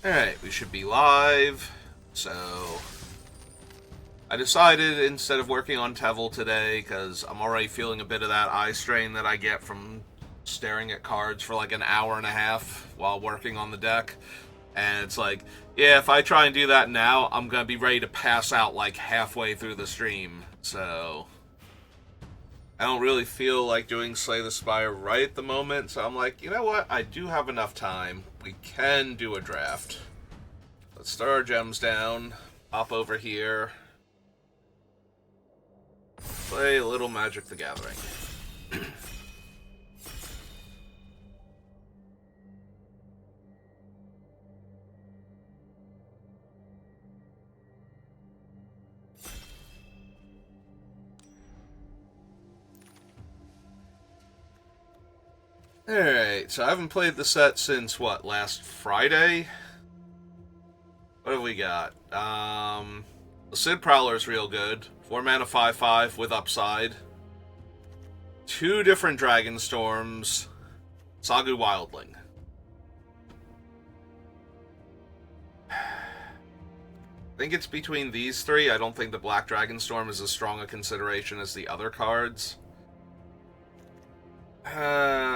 Alright, we should be live. So, I decided instead of working on Tevel today, because I'm already feeling a bit of that eye strain that I get from staring at cards for like an hour and a half while working on the deck. And it's like, yeah, if I try and do that now, I'm going to be ready to pass out like halfway through the stream. So, I don't really feel like doing Slay the Spire right at the moment. So I'm like, you know what? I do have enough time. We can do a draft. Let's start our gems down, pop over here, play a little Magic the Gathering. Alright, so I haven't played the set since, what, last Friday? What have we got? The Sid Prowler's real good. 4 mana 5/5 with upside. 2 different Dragonstorms. Sagu Wildling. I think it's between these three. I don't think the Black Dragonstorm is as strong a consideration as the other cards.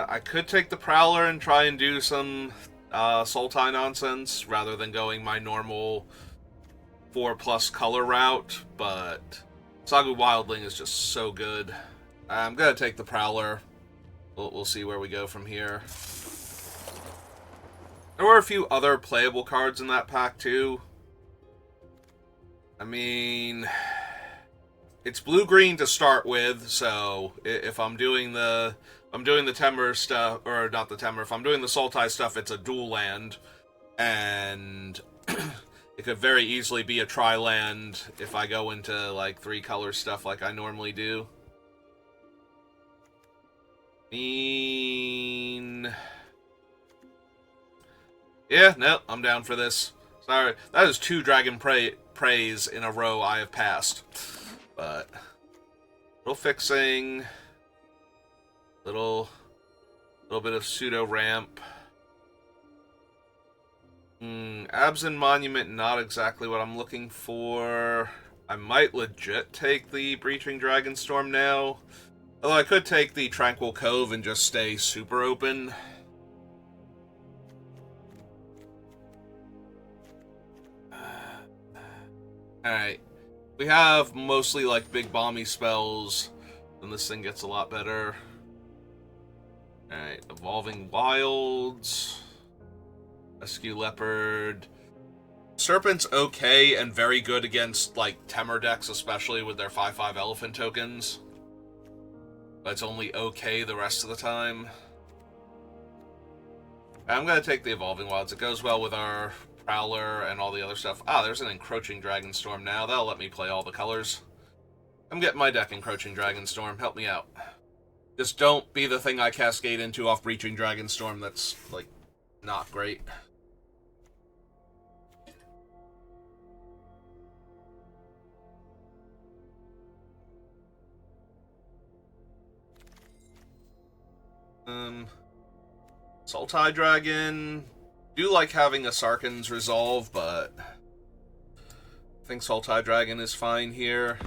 I could take the Prowler and try and do some Sultai nonsense rather than going my normal 4+ color route, but Sagu Wildling is just so good. I'm gonna take the Prowler. We'll see where we go from here. There were a few other playable cards in that pack too. I mean, it's blue-green to start with, so if I'm doing the Temur stuff, or not the Temur, if I'm doing the Sultai stuff, it's a dual land, and it could very easily be a tri-land if I go into, like, 3-color stuff like I normally do. Yeah, no, I'm down for this. Sorry, that is 2 Dragon Praise in a row I have passed. But, little fixing, little bit of pseudo ramp. Absent Monument, not exactly what I'm looking for. I might legit take the Breaching Dragonstorm now. Although I could take the Tranquil Cove and just stay super open. Alright. We have mostly like big bomby spells, then this thing gets a lot better. Alright, Evolving Wilds, Rescue Leopard. Serpent's okay and very good against like Temur decks, especially with their 5/5 elephant tokens. But it's only okay the rest of the time. I'm gonna take the Evolving Wilds. It goes well with our Prowler and all the other stuff. Ah, there's an Encroaching Dragonstorm now. That'll let me play all the colors. I'm getting my deck Encroaching Dragonstorm. Help me out. Just don't be the thing I cascade into off Breaching Dragonstorm that's, like, not great. Sultai Dragon. Do like having a Sarkhan's Resolve, but I think Sultai Dragon is fine here.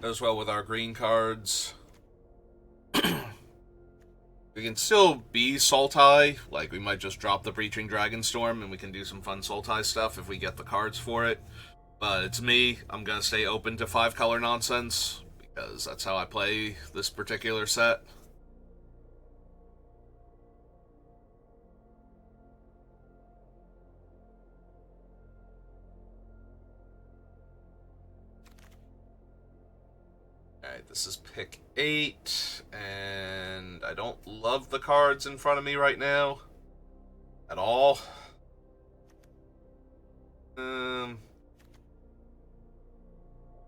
Goes well with our green cards. We can still be Sultai, like we might just drop the Breaching Dragonstorm and we can do some fun Sultai stuff if we get the cards for it. But it's me, I'm gonna stay open to 5-color nonsense, because that's how I play this particular set. Alright, this is pick 8, and I don't love the cards in front of me right now. At all.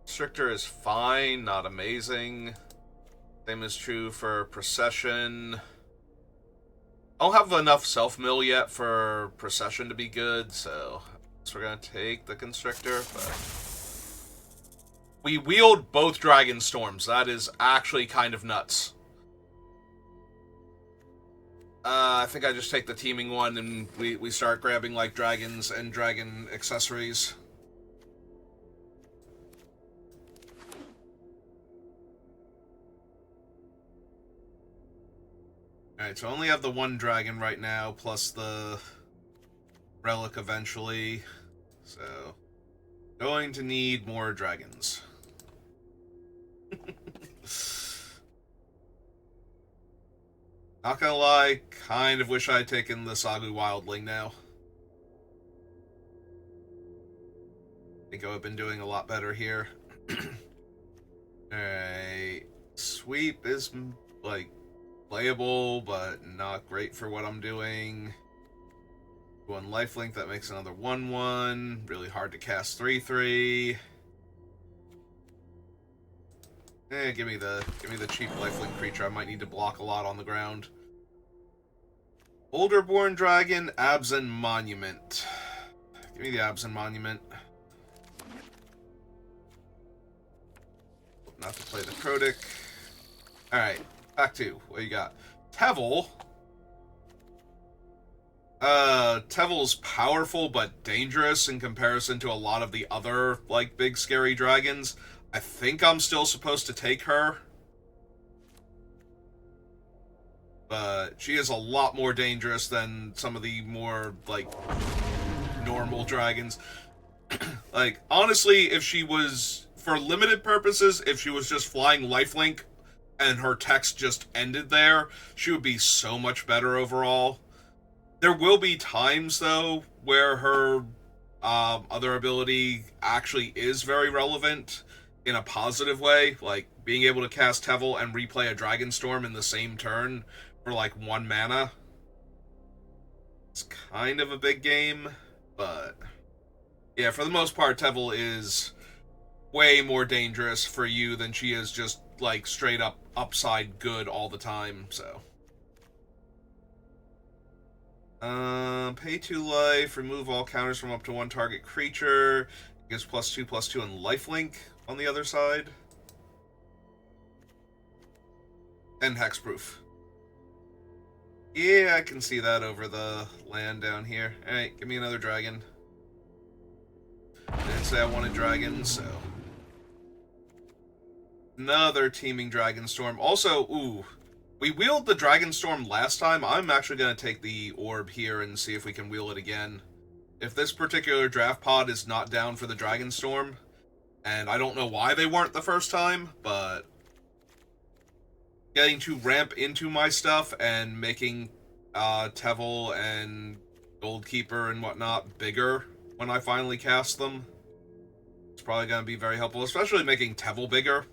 Stricter is fine, not amazing. Same is true for Procession. I don't have enough self-mill yet for Procession to be good, so we're gonna take the Constrictor, but we wield both Dragonstorms. That is actually kind of nuts. I think I just take the teaming one and we start grabbing like dragons and dragon accessories. Alright, so I only have the one dragon right now, plus the relic eventually. So, going to need more dragons. Not gonna lie, kind of wish I had taken the Sagu Wildling now. I think I would have been doing a lot better here. Alright. Sweep is, like, playable, but not great for what I'm doing. One lifelink, that makes another 1/1. Really hard to cast 3/3. Give me the cheap lifelink creature. I might need to block a lot on the ground. Boulderborn Dragon, Abzan Monument. Give me the Abzan Monument. Not to play the Crotic. Alright, back to what you got. Tevel. Tevel's powerful but dangerous in comparison to a lot of the other, like, big scary dragons. I think I'm still supposed to take her. But she is a lot more dangerous than some of the more, like, normal dragons. Like, honestly, if she was, for limited purposes, if she was just flying lifelink and her text just ended there, she would be so much better overall. There will be times, though, where her other ability actually is very relevant in a positive way, like being able to cast Tevel and replay a Dragonstorm in the same turn for like 1 mana. It's kind of a big game, but yeah, for the most part, Tevel is way more dangerous for you than she is just like straight up upside good all the time, so. Pay 2 life, remove all counters from up to 1 target creature. It gives +2/+2 and lifelink on the other side. And hexproof. Yeah, I can see that over the land down here. Alright, give me another dragon. I didn't say I wanted dragons, so. Another teeming Dragonstorm. Also, ooh, we wheeled the Dragonstorm last time. I'm actually going to take the orb here and see if we can wheel it again. If this particular draft pod is not down for the Dragonstorm, and I don't know why they weren't the first time, but getting to ramp into my stuff and making Tevel and Goldkeeper and whatnot bigger when I finally cast them, it's probably going to be very helpful, especially making Tevel bigger,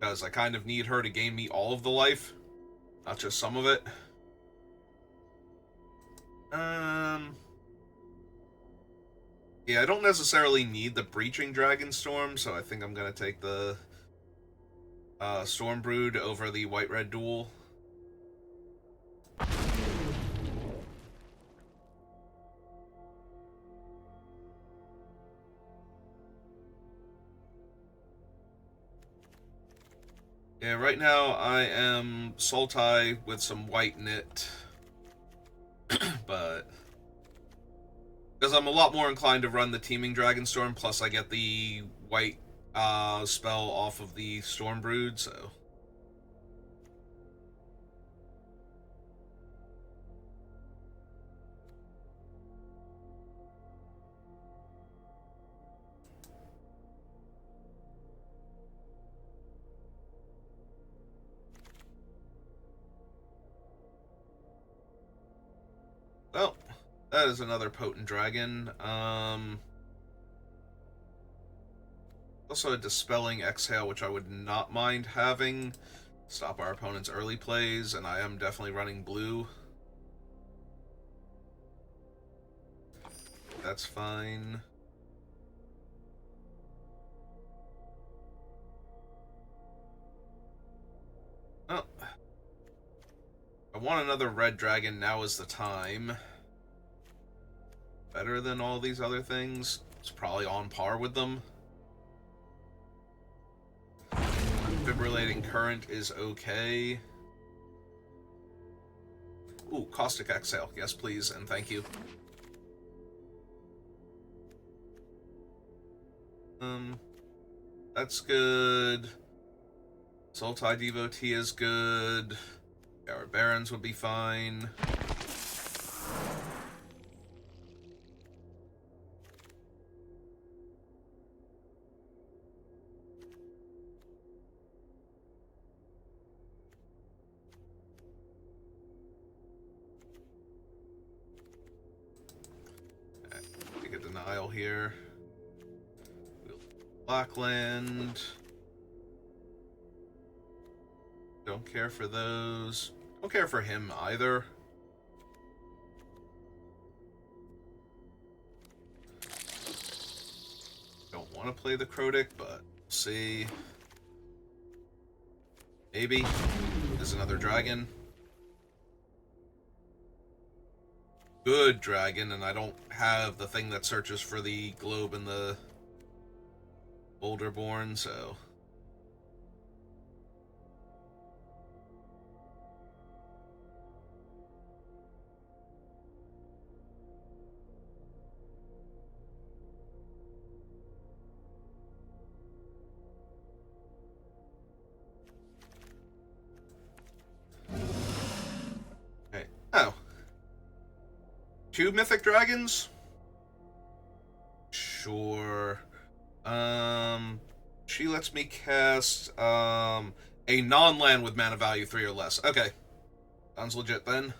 because I kind of need her to gain me all of the life, not just some of it. Yeah, I don't necessarily need the Breaching Dragonstorm, so I think I'm going to take the Stormbrood over the White-Red duel. Yeah, right now I am Sultai with some White Knit, but because I'm a lot more inclined to run the Teeming Dragonstorm, plus I get the white spell off of the Stormbrood, so. Well, that is another potent dragon. Also a Dispelling Exhale, which I would not mind having. Stop our opponent's early plays, and I am definitely running blue. That's fine. Oh. I want another red dragon, now is the time. Better than all these other things. It's probably on par with them. Defibrillating Current is okay. Ooh, Caustic Exhale. Yes, please, and thank you. That's good. Sultai Devotee is good. Our Barons would be fine. Take a denial here. Blackland. Don't care for those. Don't care for him either. Don't want to play the Crotic, but we'll see. Maybe. There's another dragon. Good dragon, and I don't have the thing that searches for the globe and the Boulderborn, so... Okay. Oh. 2 mythic dragons? Sure. She lets me cast, a non-land with mana value 3 or less. Okay. Sounds legit then.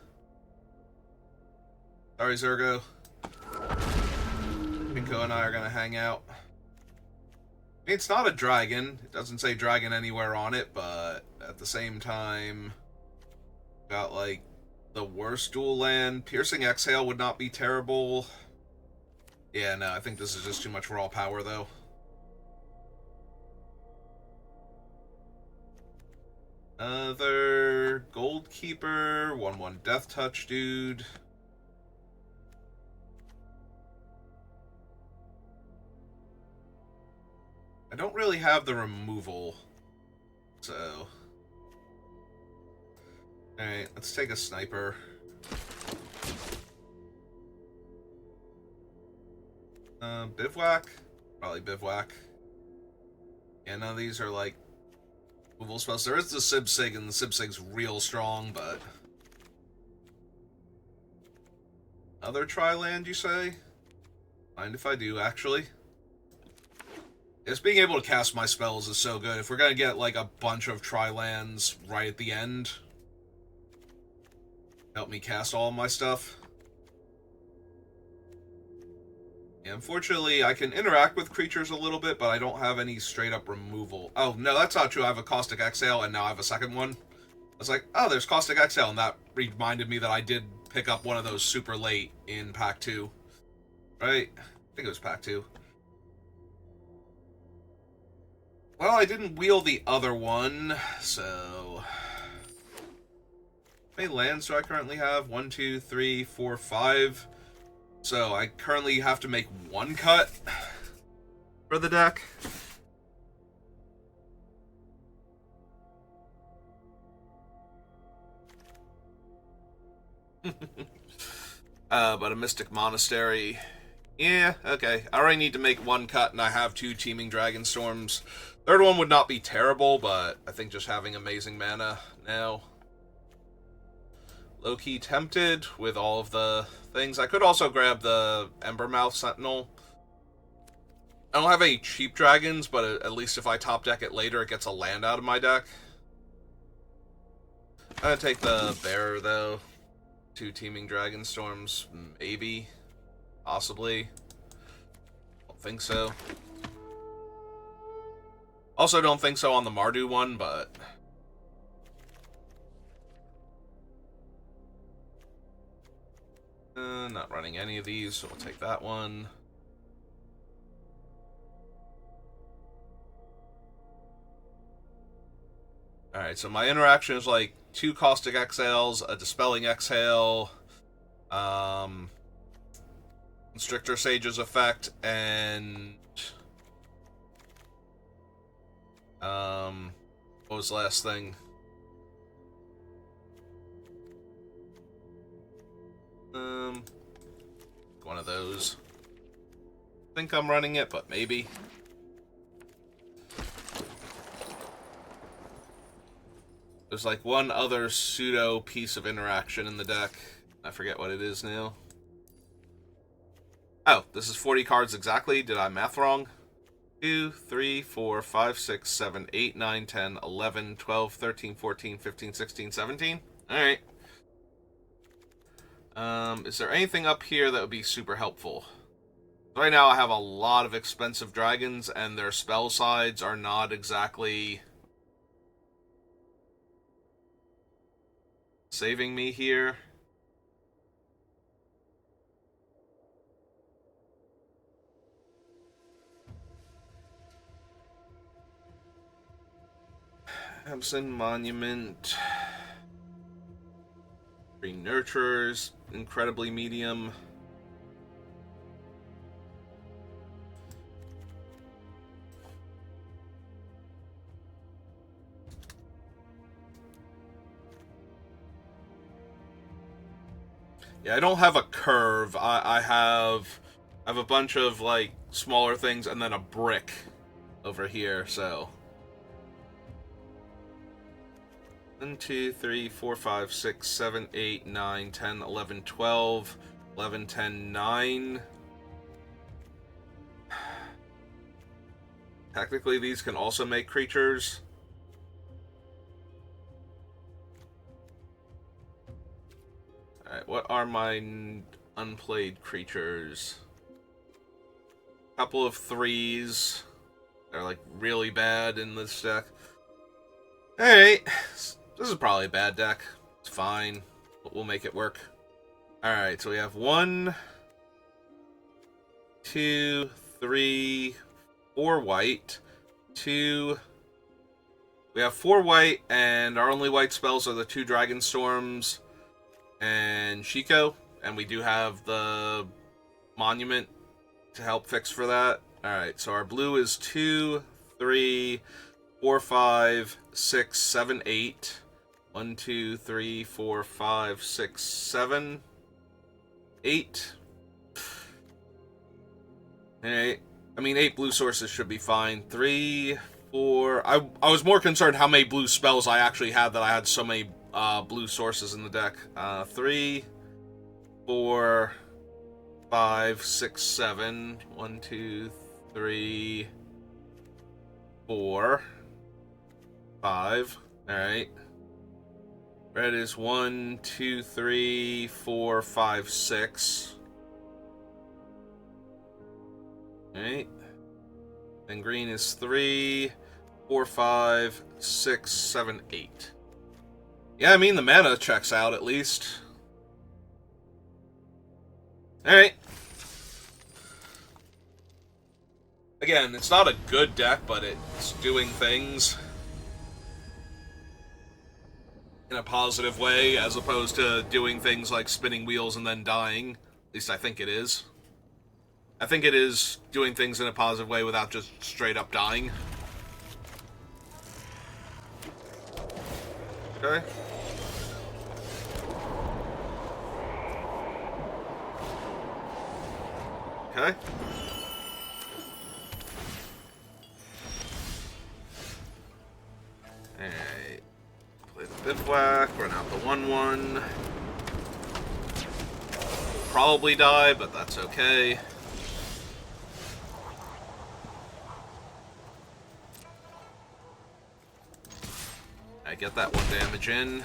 Sorry, Zergo. Pinko and I are gonna hang out. I mean, it's not a dragon. It doesn't say dragon anywhere on it, but at the same time, got, like, the worst dual land. Piercing Exhale would not be terrible. Yeah, no, I think this is just too much raw power, though. Another Goldkeeper, 1/1 Death Touch dude. I don't really have the removal, so... Alright, let's take a sniper. Bivouac? Probably Bivouac. Yeah, none of these are, like, removal spells. There is the Sibsig, and the Sibsig's real strong, but... Other tri-land, you say? Mind if I do, actually? Just being able to cast my spells is so good. If we're gonna get, like, a bunch of tri-lands right at the end, help me cast all of my stuff. Yeah, unfortunately, I can interact with creatures a little bit, but I don't have any straight-up removal. Oh, no, that's not true. I have a Caustic Exhale, and now I have a second one. I was like, oh, there's Caustic Exhale, and that reminded me that I did pick up one of those super late in Pack 2. Right? I think it was Pack 2. Well, I didn't wheel the other one, so... How many lands do I currently have? 1, 2, 3, 4, 5... So, I currently have to make 1 cut for the deck. But a Mystic Monastery... Yeah, okay. I already need to make 1 cut, and I have 2 Teeming Dragonstorms. Third one would not be terrible, but I think just having amazing mana now... Low-key tempted with all of the things. I could also grab the Embermouth Sentinel. I don't have any cheap dragons, but at least if I top deck it later, it gets a land out of my deck. I'm gonna take the Bearer, though. 2 Teeming Dragonstorms, maybe. Possibly. Don't think so. Also don't think so on the Mardu one, but... Not running any of these, so we'll take that one. Alright, so my interaction is like 2 Caustic Exhales, a Dispelling Exhale, Constrictor Sage's effect, and... what was the last thing? one of those. I think I'm running it, but maybe. There's like one other pseudo piece of interaction in the deck. I forget what it is now. Oh, this is 40 cards exactly. Did I math wrong? 2, 3, 4, 5, 6, 7, 8, 9, 10, 11, 12, 13, 14, 15, 16, 17. Alright. Is there anything up here that would be super helpful? Right now I have a lot of expensive dragons, and their spell sides are not exactly saving me here. Absent Monument. 3 Nurturers. Incredibly medium. Yeah, I don't have a curve. I have a bunch of, like, smaller things and then a brick over here, so... 1, 2, 3, 4, 5, 6, 7, 8, 9, 10, 11, 12, 11, 10, 9. Technically, these can also make creatures. Alright, what are my unplayed creatures? Couple of 3s. They're, like, really bad in this deck. Alright. This is probably a bad deck. It's fine. But we'll make it work. Alright, so we have 1, 2, 3, 4 white. 2... We have 4 white, and our only white spells are the 2 Dragonstorms and Shiko. And we do have the Monument to help fix for that. Alright, so our blue is 2, 3, 4, 5, 6, 7, 8. 1, 2, 3, 4, 5, 6, 7, 8. Alright. I mean, 8 blue sources should be fine. 3, 4... I was more concerned how many blue spells I actually had, that I had so many blue sources in the deck. 3, 4, 5, 6, 7. 1, 2, 3, 4, 5. Alright. Red is 1, 2, 3, 4, 5, 6. Alright. And green is 3, 4, 5, 6, 7, 8. Yeah, I mean, the mana checks out at least. Alright. Again, it's not a good deck, but it's doing things in a positive way, as opposed to doing things like spinning wheels and then dying. At least I think it is. I think it is doing things in a positive way without just straight up dying. Okay. Okay. Alright. Play the Bivouac, run out the 1/1. Probably die, but that's okay. I get that 1 damage in.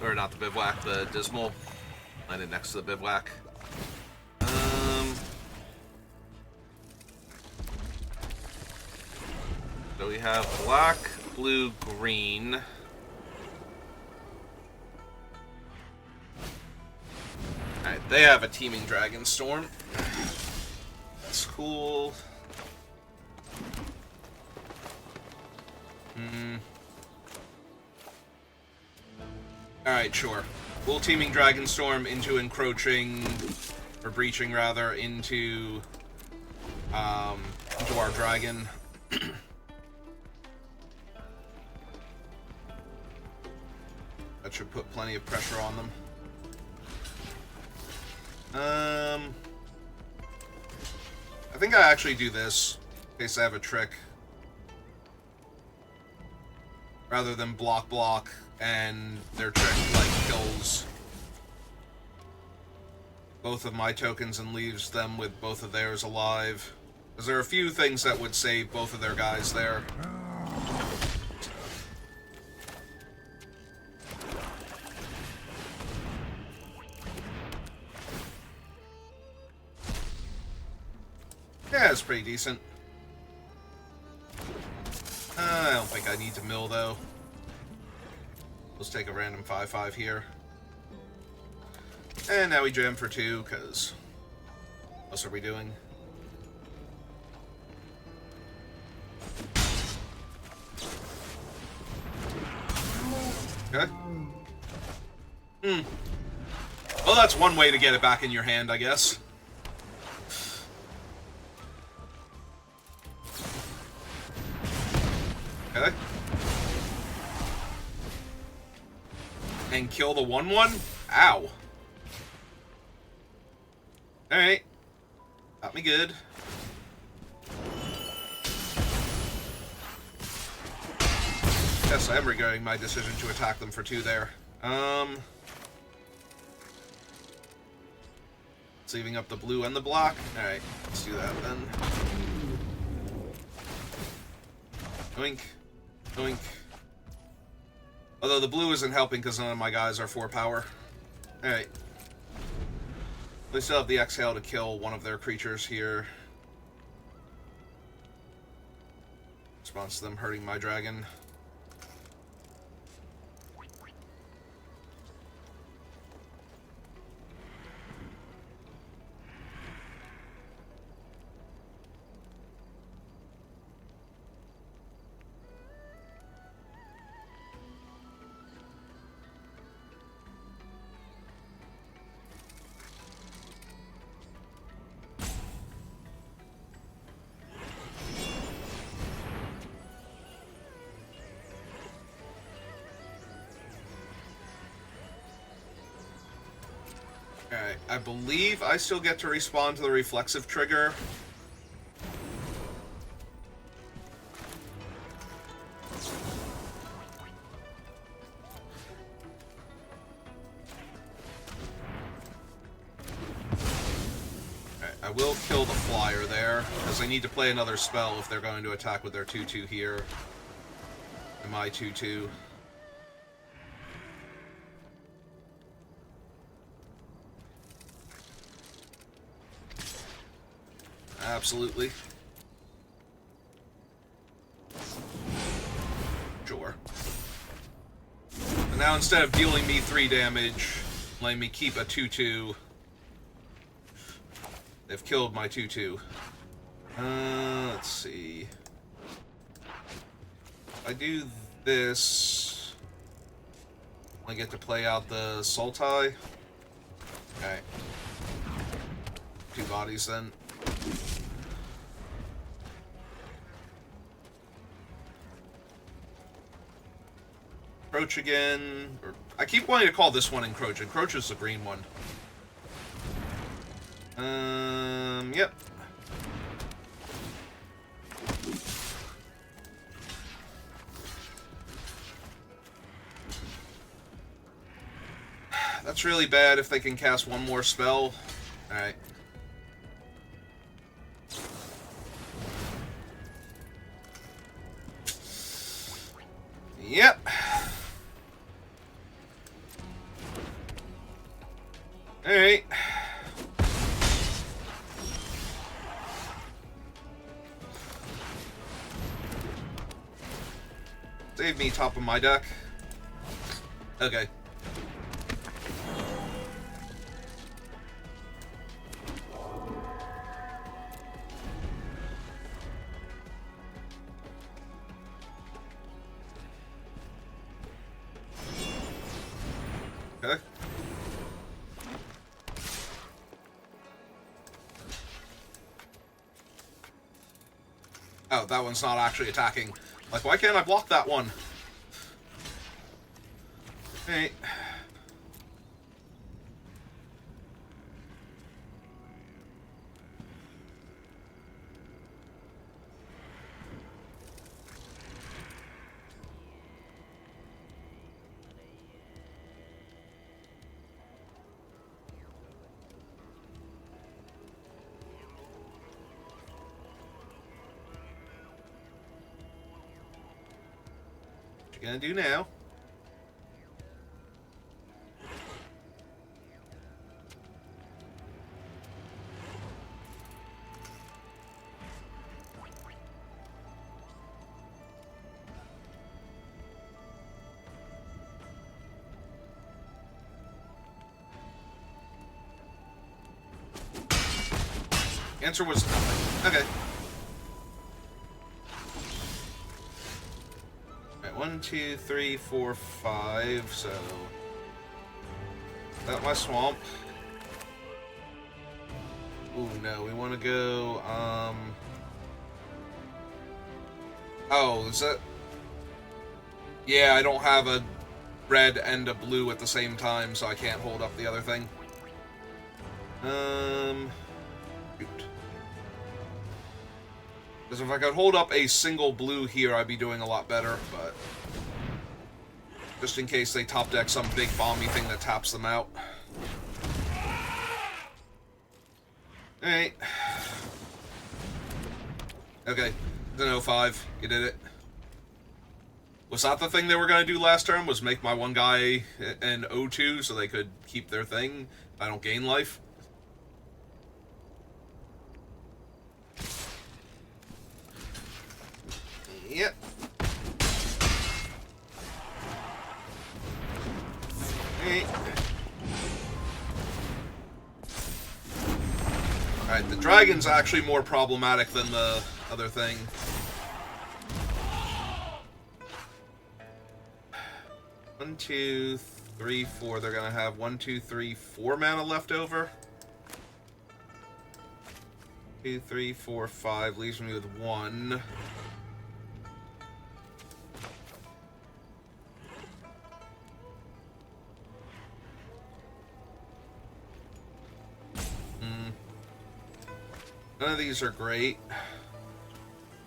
Or not the Bivouac, the Dismal. Land it next to the Bivouac. So we have black, blue, green. Alright, they have a teeming Dragonstorm. That's cool. Alright, sure. We'll teeming Dragonstorm into encroaching, or breaching rather, into our dragon. That should put plenty of pressure on them. I think I actually do this in case I have a trick. Rather than block, and their trick, like, kills both of my tokens and leaves them with both of theirs alive. Because there are a few things that would save both of their guys there. Yeah, it's pretty decent. I don't think I need to mill, though. Let's take a random 5/5 here. And now we jam for 2, because... what else are we doing? Okay. Well, that's one way to get it back in your hand, I guess. Okay. And kill the 1/1? Ow. Alright. Got me good. Yes, I am regretting my decision to attack them for 2 there. Saving up the blue and the black. Alright, let's do that then. Oink. Oink. Although the blue isn't helping because none of my guys are 4 power. Alright. They still have the exhale to kill one of their creatures here. Response to them hurting my dragon. Alright, I believe I still get to respond to the reflexive trigger. Alright, I will kill the flyer there, because they need to play another spell if they're going to attack with their 2/2 here. And my 2/2. Absolutely. Sure. And now instead of dealing me 3 damage, letting me keep a 2/2, they've killed my 2/2. Let's see. If I do this, I get to play out the Sultai. Okay. 2 bodies then. Encroach again. I keep wanting to call this one Encroach. Encroach is the green one. Yep. That's really bad if they can cast one more spell. Alright. Yep. Alright. Save me top of my deck. Okay. Okay. Oh, that one's not actually attacking. Like, why can't I block that one? Hey. you gonna do now? Answer was nothing. Okay. Alright, 1, 2, 3, 4, 5, so... That my swamp. Ooh, no, we want to go, Oh, is that... Yeah, I don't have a red and a blue at the same time, so I can't hold up the other thing. Shoot. Because if I could hold up a single blue here, I'd be doing a lot better, but... Just in case they top deck some big bomby thing that taps them out. Alright. Okay, it's an 05. You did it. Was that the thing they were going to do last turn? Was make my one guy an 02 so they could keep their thing? I don't gain life? Yep. Alright, the dragon's actually more problematic than the other thing. One, 2, 3, 4. They're gonna have 1, 2, 3, 4 mana left over. 2, 3, 4, 5 leaves me with 1. None of these are great.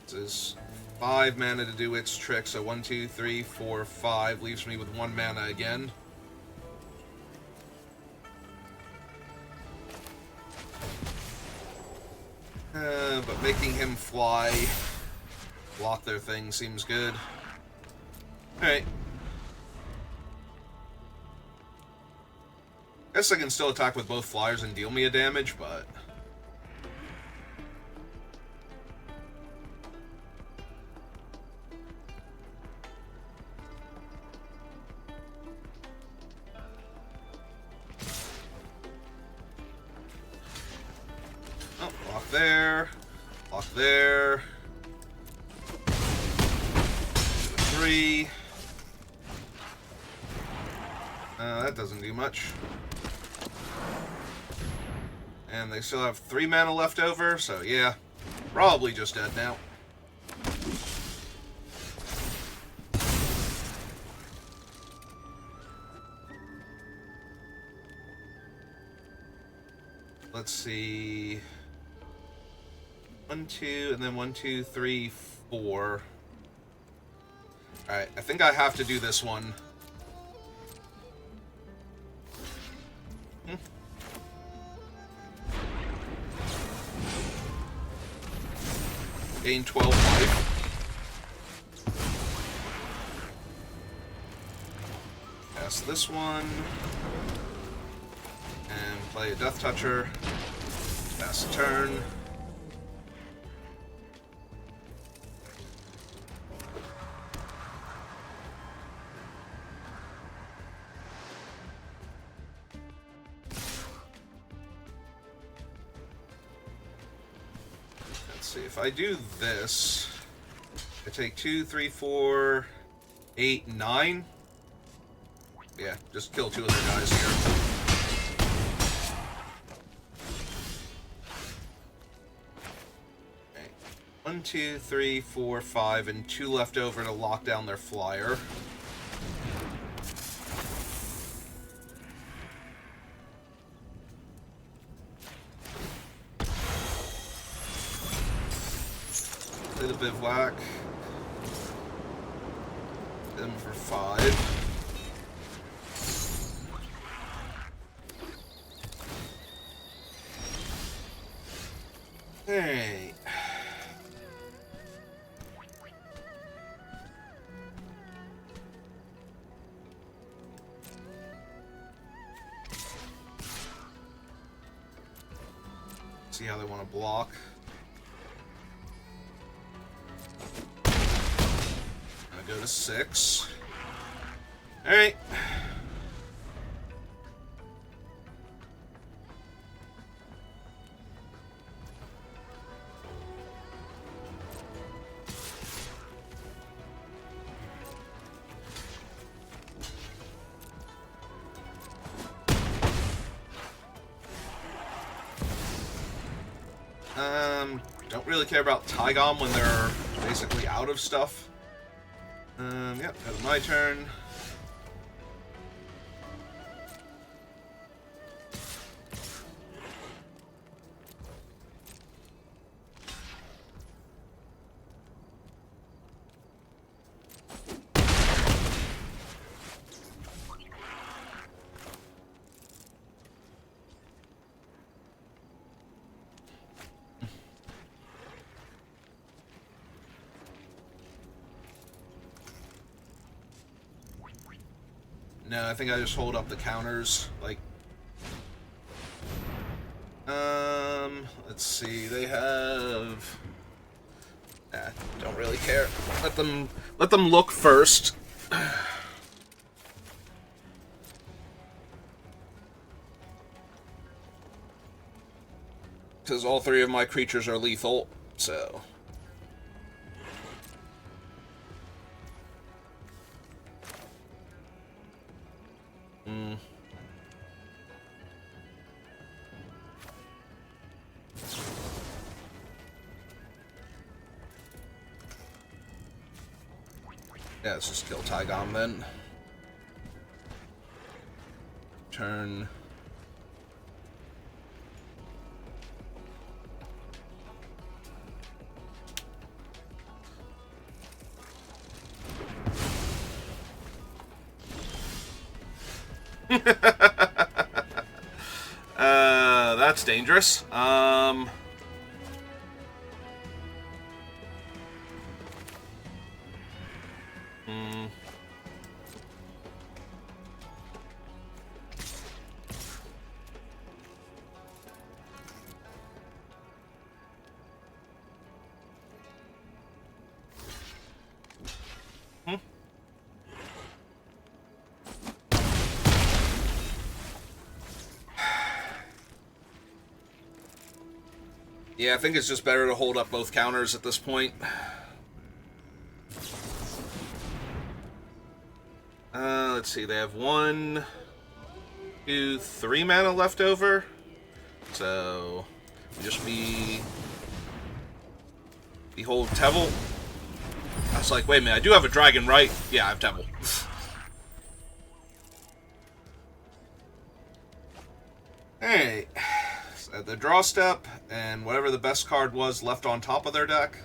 This is 5 mana to do its trick, so 1, 2, 3, 4, 5 leaves me with 1 mana again. But making him fly, block their thing seems good. Alright. Guess I can still attack with both flyers and deal me a damage, but... Oh, block there. Block there. 3. That doesn't do much. And they still have 3 mana left over, so yeah. Probably just dead now. Let's see. 1, 2, and then 1, 2, 3, 4. Alright, I think I have to do this one. Gain 12 life. Cast this one. And play a Death Toucher. Pass a turn. See, if I do this, I take 2, 3, 4, 8, 9. Yeah, just kill 2 of their guys here. Okay. 1, 2, 3, 4, 5, and 2 left over to lock down their flyer. The bivouac. Them for 5. Hey. see how they want to block. Gonna go to 6. Alright. Don't really care about Tygom when they're basically out of stuff. Yep, that's my turn. No, I think I just hold up the counters, like... Let's see, they have... don't really care. Let them look first. Because all 3 of my creatures are lethal, so... Yeah, let's just kill Tygom then. Turn. That's dangerous. Yeah, I think it's just better to hold up both counters at this point. Let's see, they have 1, 2, 3 mana left over. So, just behold Tevel. I was like, wait a minute, I do have a dragon, right? Yeah, I have Tevel. Alright. So the draw step, and whatever the best card was left on top of their deck.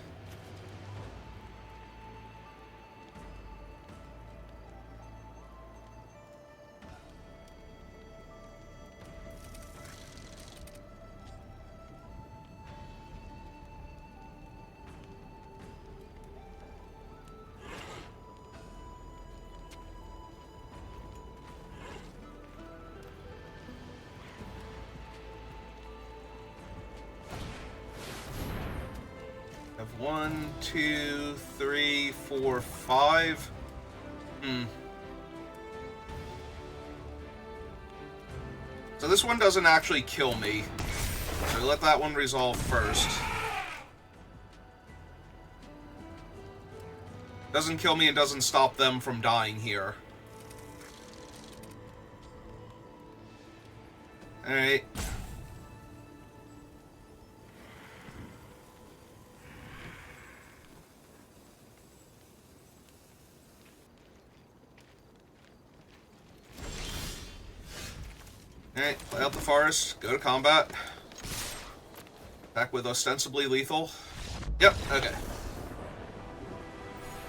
Have 1, 2, 3, 4, 5. So this one doesn't actually kill me. So let that one resolve first. Doesn't kill me and doesn't stop them from dying here. Alright. Alright, play out the forest, go to combat. Back with ostensibly lethal. Yep, okay.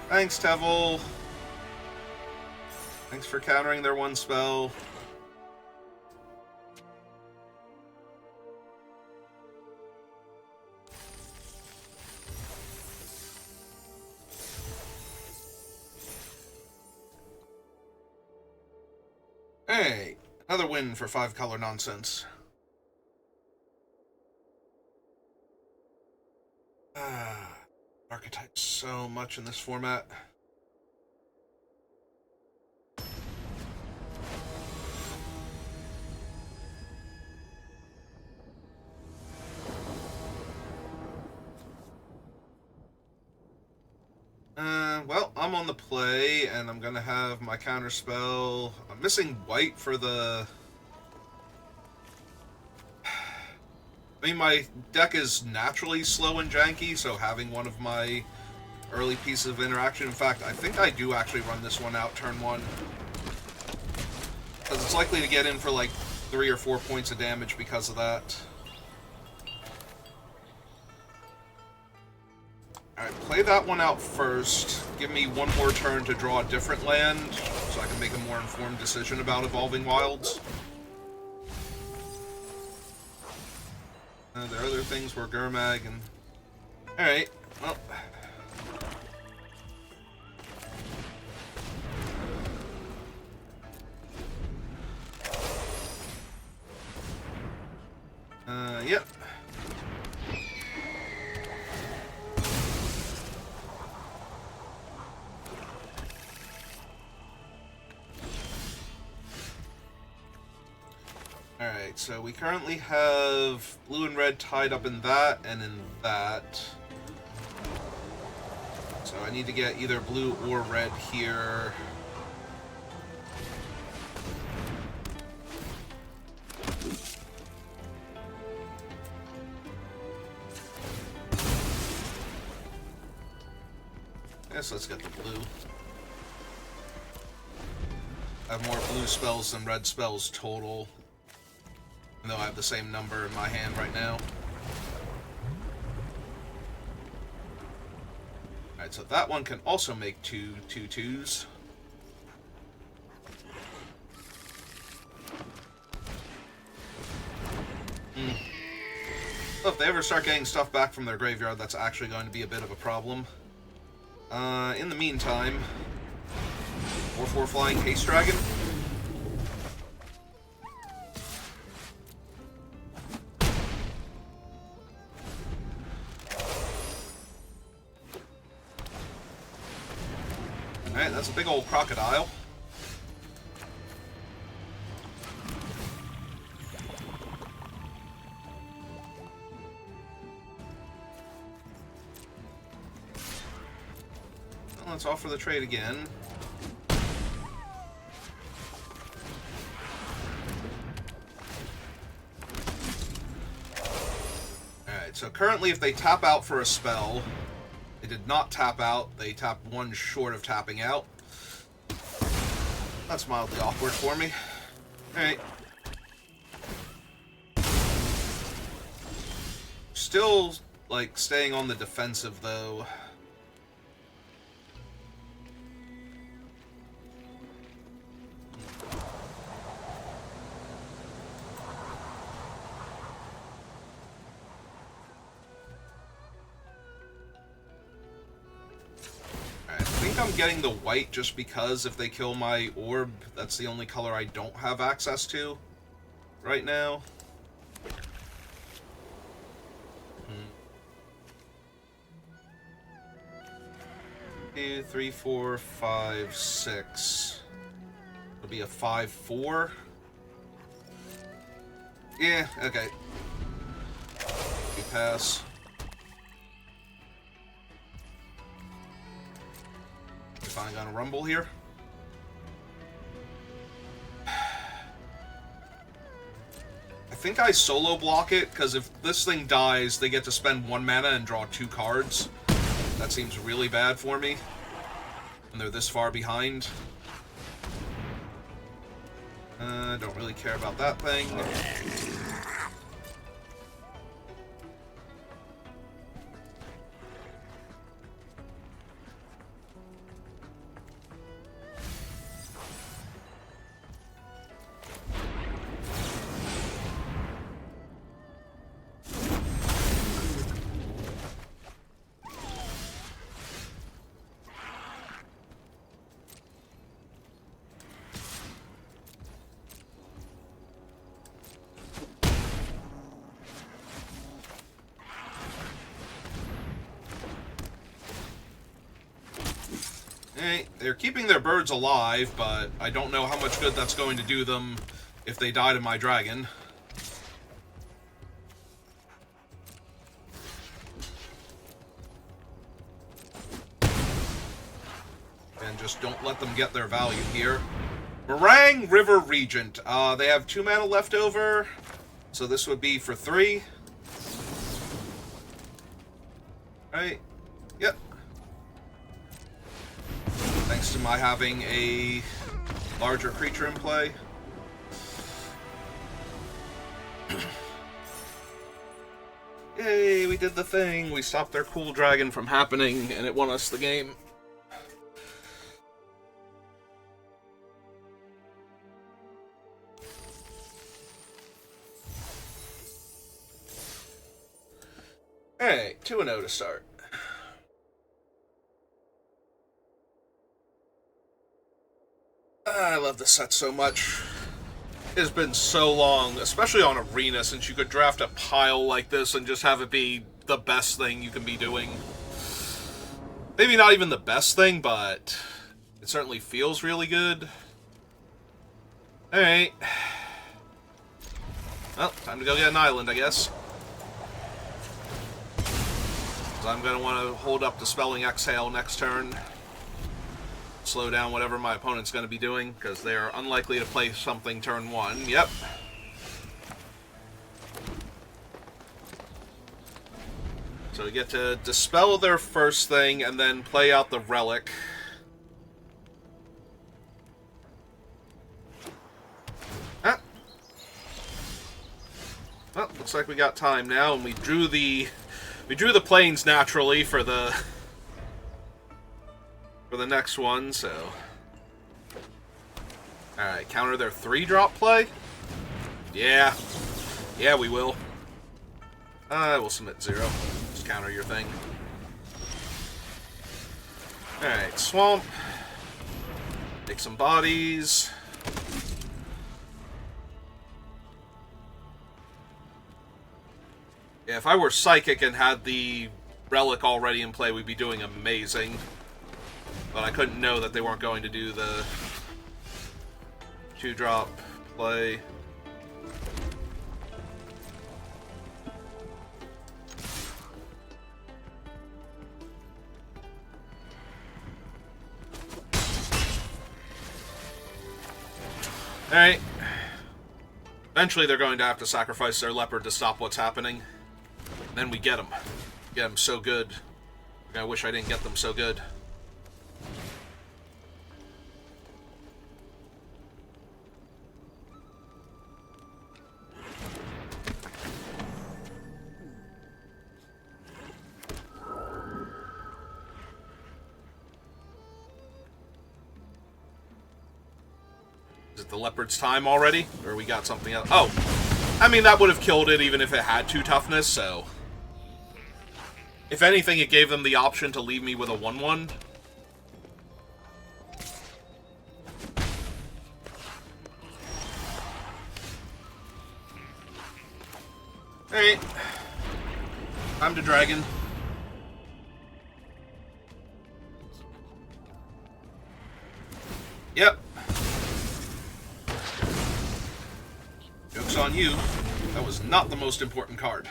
Thanks, Tevel. Thanks for countering their one spell. Hey, another win for 5-color nonsense. Archetypes so much in this format. Well, I'm on the play, and I'm gonna have my counterspell. I'm missing white for the... I mean, my deck is naturally slow and janky, so having one of my early pieces of interaction... In fact, I think I do actually run this one out turn 1. Because it's likely to get in for like 3 or 4 points of damage because of that. Alright, play that one out first. Give me one more turn to draw a different land, so I can make a more informed decision about Evolving Wilds. There are other things where Gurmag and... Alright, well... Yep. Alright, so we currently have blue and red tied up in that and in that. So I need to get either blue or red here. Yes, let's get the blue. I have more blue spells than red spells total. Even though I have the same number in my hand right now. Alright, so that one can also make two 2/2s. Well, if they ever start getting stuff back from their graveyard, that's actually going to be a bit of a problem. In the meantime, 4/4 flying Haste Dragon. Alright, that's a big old crocodile. Well, let's offer the trade again. Alright, so currently if they tap out for a spell, they did not tap out, they tapped one short of tapping out. That's mildly awkward for me. Alright. Still, like, staying on the defensive, though. I'm getting the white just because if they kill my orb, that's the only color I don't have access to right now. 2, 3, 4, 5, 6. It'll be a 5/4. Yeah, okay. You pass. Finally got a rumble here. I think I solo block it, because if this thing dies, they get to spend 1 mana and draw 2 cards. That seems really bad for me. And they're this far behind. Don't really care about that thing. Alright, they're keeping their birds alive, but I don't know how much good that's going to do them if they die to my dragon. And just don't let them get their value here. Meringue River Regent. They have 2 mana left over, so this would be for 3. Right? Yep. Thanks to my having a larger creature in play. Yay, we did the thing. We stopped their cool dragon from happening, and it won us the game. Alright, 2-0 to start. I love this set so much. It's been so long, especially on Arena, since you could draft a pile like this and just have it be the best thing you can be doing. Maybe not even the best thing, but it certainly feels really good. Alright. Well, time to go get an island, I guess. So I'm going to want to hold up Dispelling Exhale next turn. Slow down whatever my opponent's going to be doing, because they are unlikely to play something turn 1. Yep. So we get to dispel their first thing, and then play out the Relic. Ah. Well, looks like we got time now, and we drew the planes naturally for the next one, so... Alright, counter their 3-drop play? Yeah. Yeah, we will. We'll submit 0. Just counter your thing. Alright, swamp. Take some bodies. Yeah, if I were Psychic and had the Relic already in play, we'd be doing amazing. But I couldn't know that they weren't going to do the 2-drop play. Alright. Eventually they're going to have to sacrifice their leopard to stop what's happening. And then we get them. Get them so good. I wish I didn't get them so good. Is it the leopard's time already? Or we got something else? Oh! I mean, that would have killed it even if it had 2 toughness, so... If anything, it gave them the option to leave me with a 1/1. Alright. Time to dragon. Yep. Joke's on you. That was not the most important card.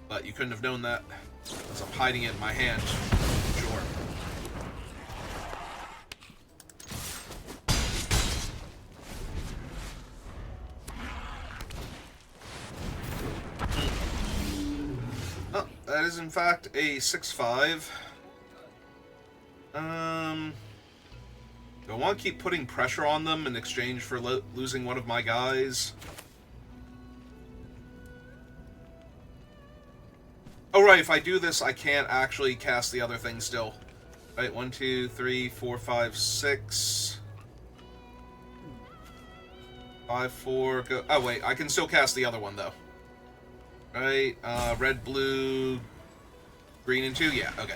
But you couldn't have known that, because I'm hiding it in my hand. Sure. Oh, that is in fact a 6/5. Do I want to keep putting pressure on them in exchange for losing one of my guys? Oh, right, if I do this, I can't actually cast the other thing still. Right, 1, 2, 3, 4, 5, 6. 5, 4, go... Oh, wait, I can still cast the other one, though. Right, red, blue, green, and 2? Yeah, okay.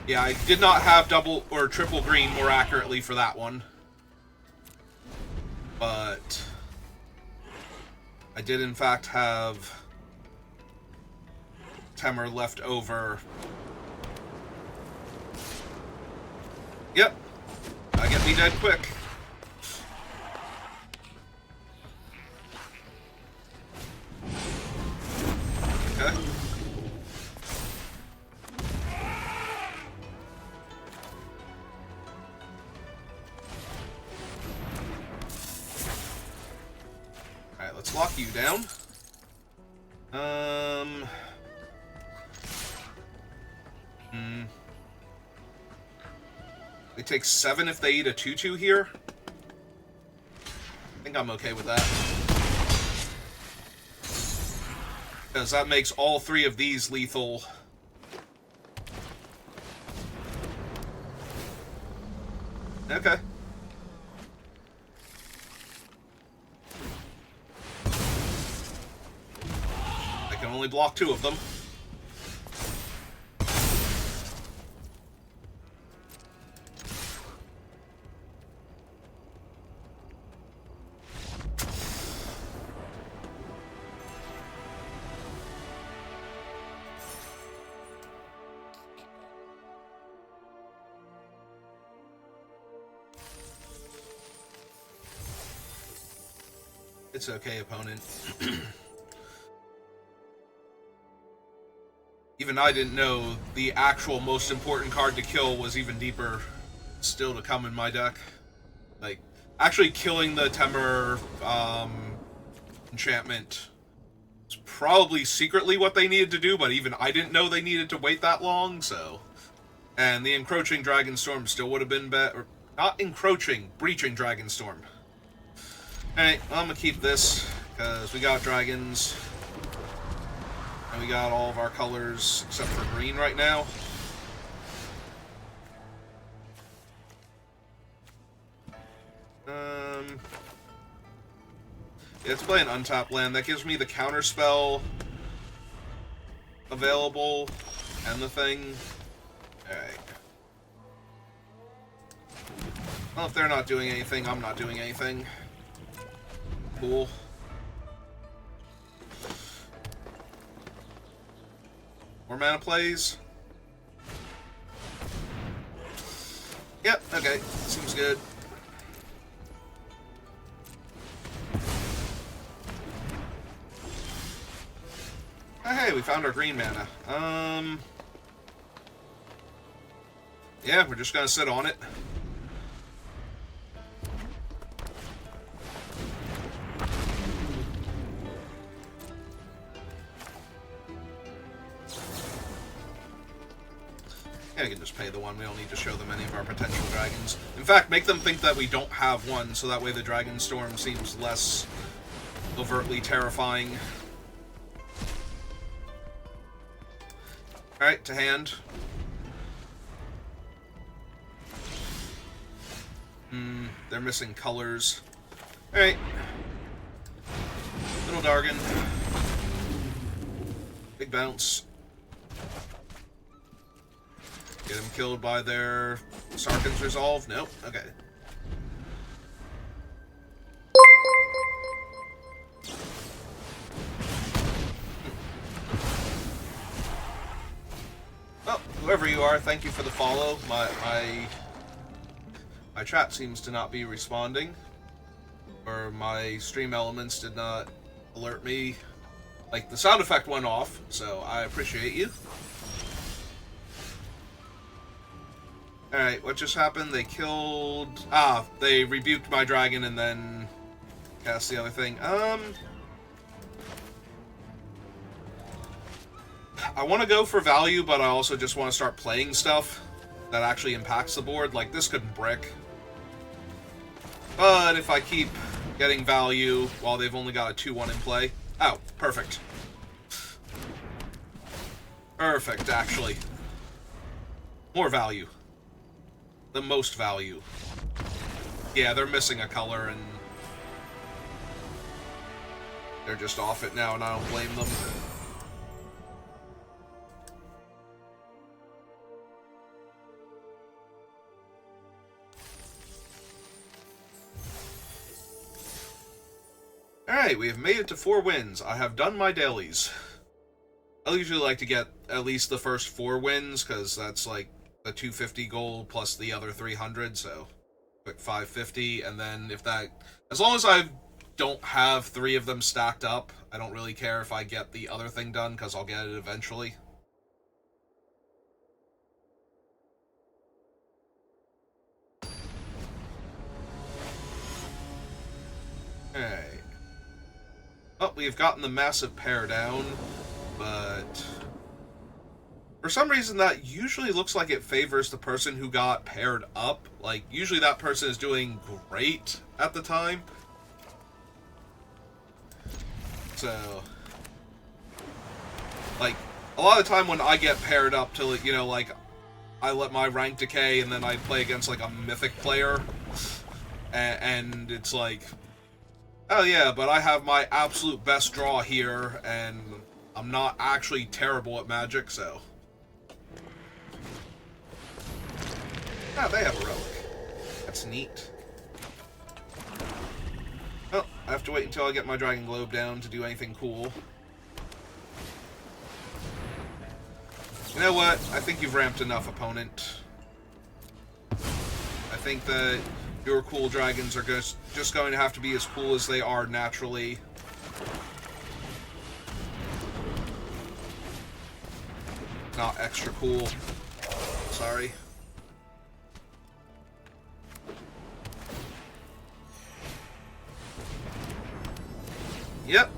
Yeah, I did not have double or triple green more accurately for that one. But I did in fact have Temur left over. Yep. I get me dead quick. Okay. Alright, let's lock you down. They take 7 if they eat a 2/2 here. I think I'm okay with that. Because that makes all 3 of these lethal. Okay. I can only block 2 of them. It's okay, opponent. Even I didn't know the actual most important card to kill was even deeper still to come in my deck. Like, actually killing the Temur enchantment was probably secretly what they needed to do, but even I didn't know they needed to wait that long, so... And the encroaching Dragonstorm still would have been better. Not encroaching, breaching Dragonstorm. Alright, well, I'm gonna keep this, because we got dragons. And we got all of our colors, except for green right now. Yeah, let's play an untapped land. That gives me the counter spell available, and the thing. Alright. Well, if they're not doing anything, I'm not doing anything. Cool. More mana plays? Yep, okay. Seems good. Oh, hey, we found our green mana. Yeah, we're just gonna sit on it. I can just pay the one. We don't need to show them any of our potential dragons. In fact, make them think that we don't have one, so that way the Dragonstorm seems less overtly terrifying. Alright, to hand. They're missing colors. Alright. Little Dargon. Big bounce. Get him killed by their Sarkhan's Resolve? Nope. Okay. Well, whoever you are, thank you for the follow. My chat seems to not be responding. Or my stream elements did not alert me. Like, the sound effect went off, so I appreciate you. Alright, what just happened? They killed... they rebuked my dragon and then cast the other thing. I want to go for value, but I also just want to start playing stuff that actually impacts the board. Like, this couldn't brick. But if I keep getting value while they've only got a 2/1 in play... Oh, perfect. Perfect, actually. More value. The most value. Yeah, they're missing a color, and they're just off it now, and I don't blame them. Alright, we have made it to 4 wins. I have done my dailies. I usually like to get at least the first 4 wins, because that's like the 250 goal plus the other 300, so quick 550, and then if that... As long as I don't have 3 of them stacked up, I don't really care if I get the other thing done, because I'll get it eventually. Alright. Well, we've gotten the massive pair down, but for some reason that usually looks like it favors the person who got paired up. Like, usually that person is doing great at the time. So, like, a lot of the time when I get paired up to, you know, like, I let my rank decay and then I play against, like, a mythic player, and it's like, oh yeah, but I have my absolute best draw here, and I'm not actually terrible at Magic, so... Ah, they have a relic. That's neat. Well, I have to wait until I get my Dragon Globe down to do anything cool. You know what? I think you've ramped enough, opponent. I think that your cool dragons are just going to have to be as cool as they are naturally. Not extra cool. Sorry. Yep.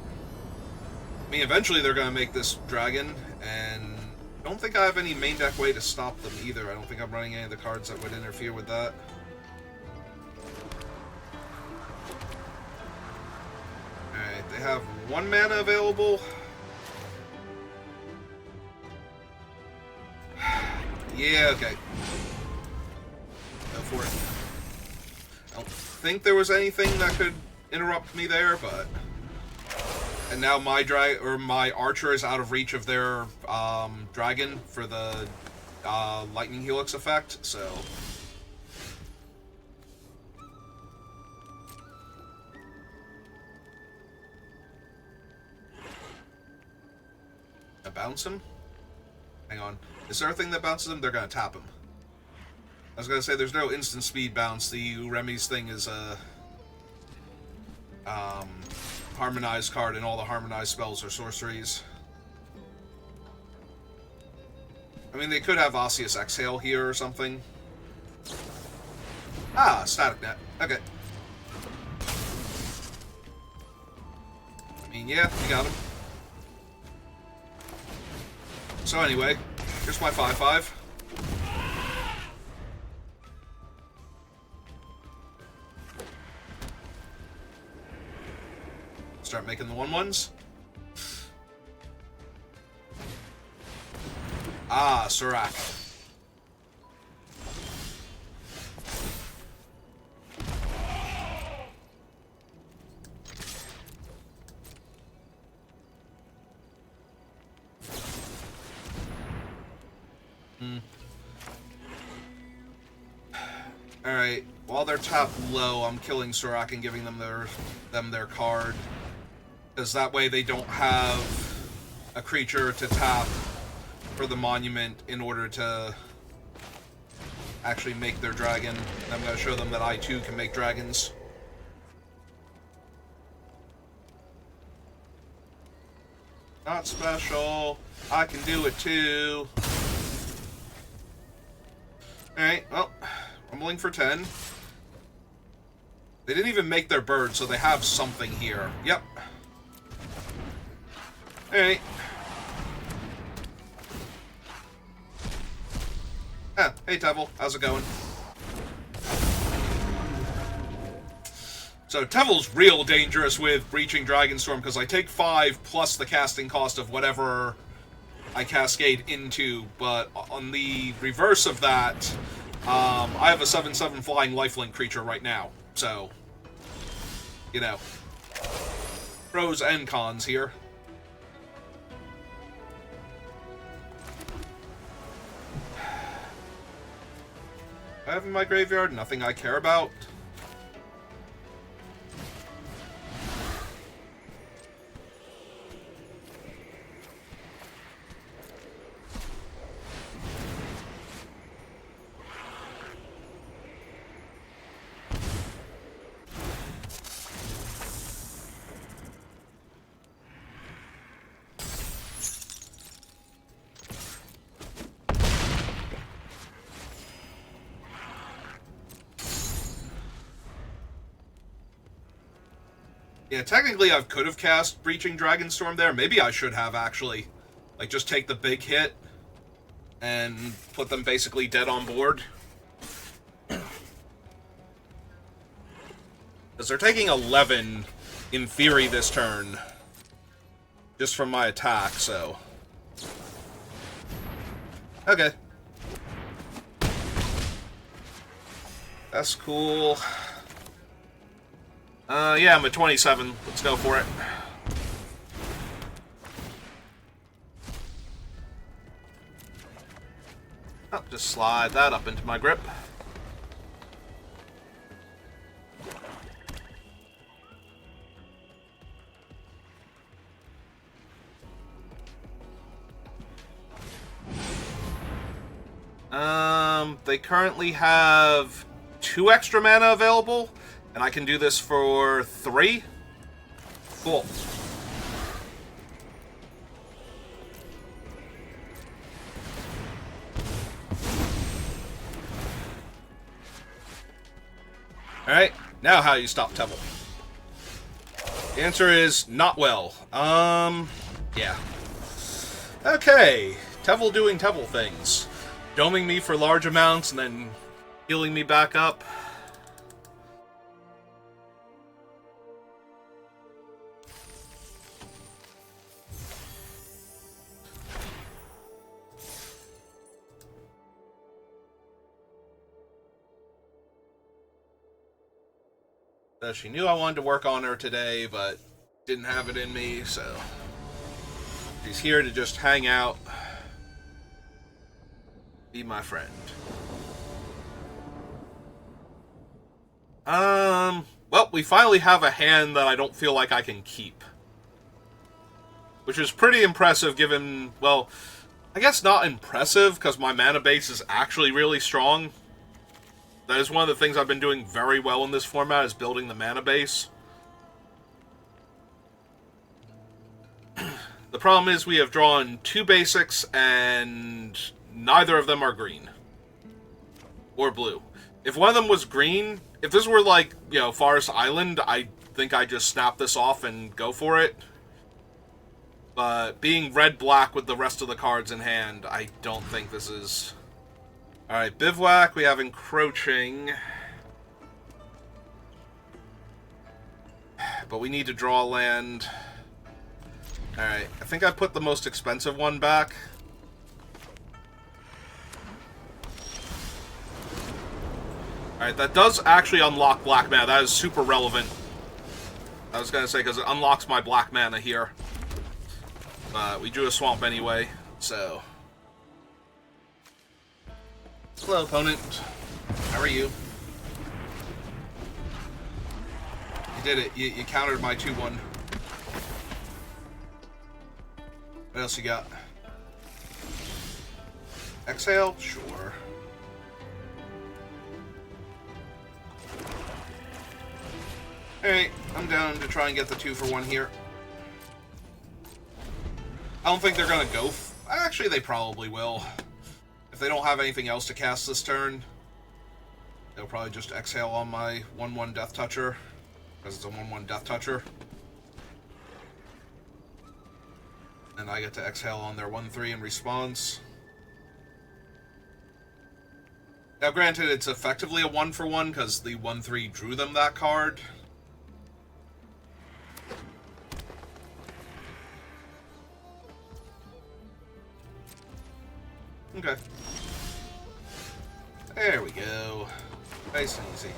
I mean, eventually they're going to make this dragon, and I don't think I have any main deck way to stop them either. I don't think I'm running any of the cards that would interfere with that. Alright, they have 1 mana available. Yeah, okay. Go for it. I don't think there was anything that could interrupt me there, but... And now my archer is out of reach of their dragon for the lightning helix effect, so... I bounce him? Hang on. Is there a thing that bounces him? They're gonna tap him. I was gonna say there's no instant speed bounce. The Remy's thing is a harmonized card, and all the harmonized spells are sorceries. I mean, they could have Osseous Exhale here or something. Ah, Static Net. Okay. I mean, yeah, you got him. So anyway, here's my 5/5. Start making the 1/1s. Ah, Surak. Alright, while they're tapped low, I'm killing Surak and giving them their card. Because that way they don't have a creature to tap for the monument in order to actually make their dragon. And I'm going to show them that I too can make dragons. Not special. I can do it too. Alright, well, rumbling for 10. They didn't even make their bird, so they have something here. Yep. Alright. Ah, hey Tevel, how's it going? So Tevel's real dangerous with Breaching Dragonstorm, because I take 5 plus the casting cost of whatever I cascade into, but on the reverse of that, I have a 7/7 flying lifelink creature right now, so, you know, pros and cons here. I have in my graveyard nothing I care about. Yeah, technically I could have cast Breaching Dragonstorm there. Maybe I should have, actually. Like, just take the big hit and put them basically dead on board. Because they're taking 11, in theory, this turn. Just from my attack, so... Okay. That's cool. Yeah, I'm at 27. Let's go for it. Oh, just slide that up into my grip. They currently have 2 extra mana available, and I can do this for 3. Cool. Alright, now how do you stop Tevil? The answer is not well. Yeah. Okay, Tevil doing Tevil things. Doming me for large amounts and then healing me back up. So she knew I wanted to work on her today, but didn't have it in me, so she's here to just hang out. Be my friend. Well, we finally have a hand that I don't feel like I can keep. Which is pretty impressive given, well, I guess not impressive, because my mana base is actually really strong. That is one of the things I've been doing very well in this format, is building the mana base. The problem is we have drawn 2 basics, and neither of them are green. Or blue. If one of them was green, if this were like, you know, Forest Island, I think I'd just snap this off and go for it. But being red-black with the rest of the cards in hand, I don't think this is... Alright, Bivouac, we have Encroaching. But we need to draw land. Alright, I think I put the most expensive one back. Alright, that does actually unlock black mana. That is super relevant. I was going to say, because it unlocks my black mana here. But we drew a swamp anyway, so... Hello, opponent. How are you? You did it. You countered my 2-1. What else you got? Exhale? Sure. Alright, I'm down to try and get the 2-for-1 here. I don't think they're gonna go... Actually, they probably will. If they don't have anything else to cast this turn, they'll probably just exhale on my 1-1 Death Toucher, because it's a 1-1 Death Toucher. And I get to exhale on their 1-3 in response. Now granted, it's effectively a 1-for-1, because the 1-3 drew them that card. Okay. There we go. Nice and easy.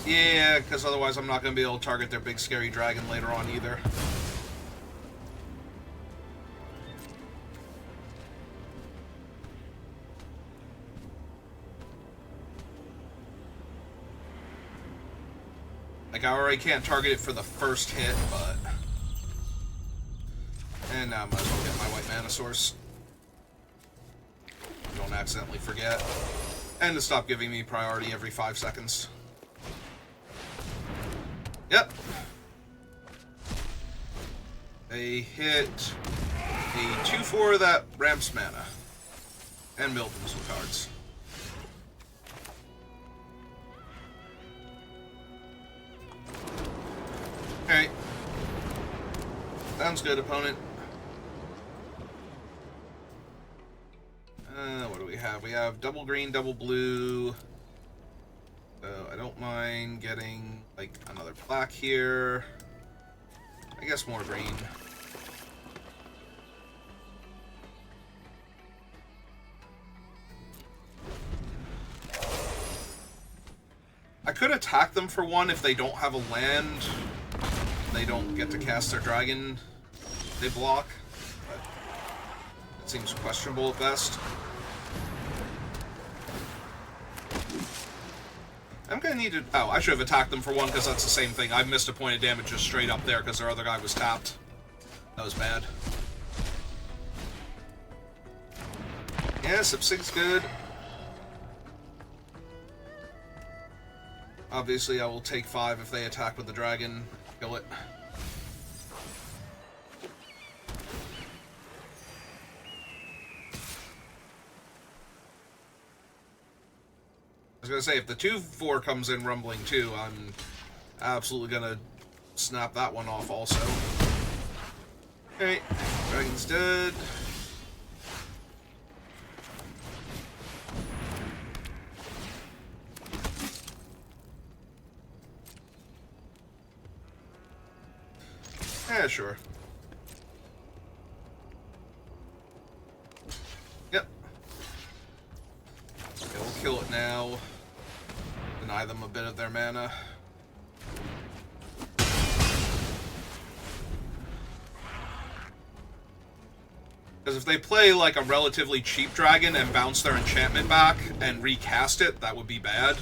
Yeah, because otherwise I'm not going to be able to target their big scary dragon later on either. Like, I already can't target it for the first hit, but... And now I might as well get my white mana source. Don't accidentally forget. And to stop giving me priority every 5 seconds. Yep. They hit a 2/4 that ramps mana. And milled them some cards. Alright. Sounds good, opponent. What do we have? We have double green, double blue. So I don't mind getting, like, another black here. I guess more green. I could attack them for one if they don't have a land. They don't get to cast their dragon. They block. But it seems questionable at best. I'm gonna need to... Oh, I should have attacked them for one because that's the same thing. I missed a point of damage just straight up there because their other guy was tapped. That was bad. Yeah, Sip 6 good. Obviously, I will take 5 if they attack with the dragon. Kill it. I was gonna say, if the 2/4 comes in rumbling too, I'm absolutely gonna snap that one off also. Alright, dragon's dead. Yeah, sure. Yep. Okay, we'll kill it now. Deny them a bit of their mana. Because if they play like a relatively cheap dragon and bounce their enchantment back and recast it, that would be bad.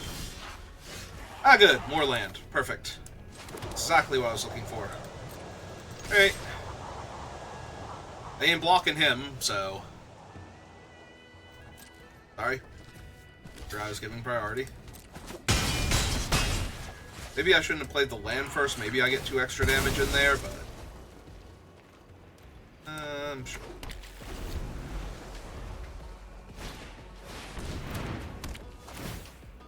Ah, good. More land. Perfect. Exactly what I was looking for. Alright. They ain't blocking him, so... Sorry. I was giving priority. Maybe I shouldn't have played the land first. Maybe I get 2 extra damage in there, but... I'm sure.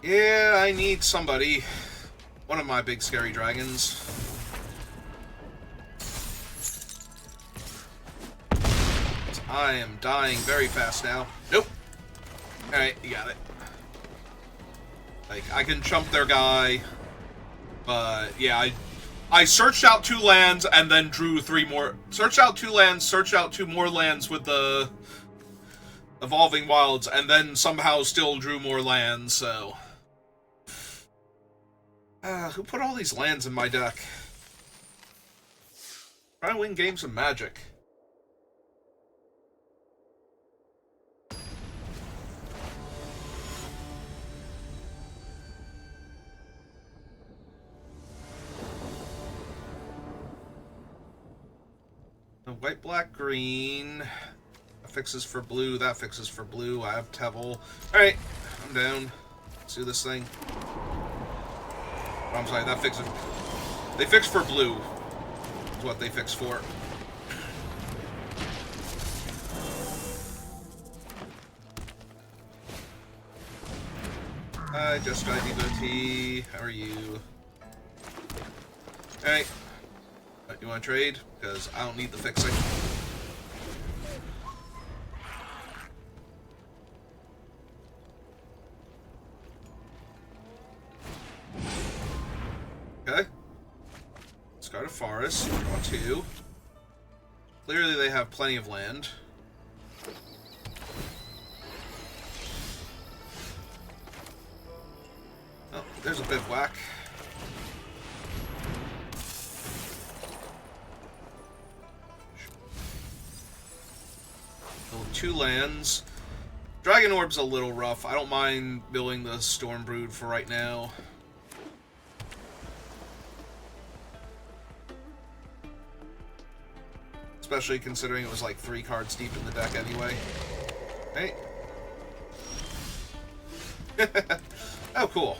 Yeah, I need somebody. One of my big scary dragons. I am dying very fast now. Nope. Alright, you got it. Like, I can chump their guy. But, yeah, I searched out 2 lands and then drew 3 more. Searched out 2 lands, searched out 2 more lands with the Evolving Wilds, and then somehow still drew more lands, so... who put all these lands in my deck? Trying to win games of Magic. White, black, green. That fixes for blue. That fixes for blue. I have Tevel. Alright, I'm down. Let's do this thing. Oh, I'm sorry, that fixes... They fix for blue. Is what they fix for. Hi, Just Guy Devotee. How are you? Alright. You want to trade? Because I don't need the fixing. Okay. Discard a forest. Draw 2. Clearly they have plenty of land. Oh, there's a bivouac. Build 2 lands. Dragon Orb's a little rough. I don't mind building the Stormbrood for right now. Especially considering it was like 3 cards deep in the deck anyway. Hey. Oh, cool.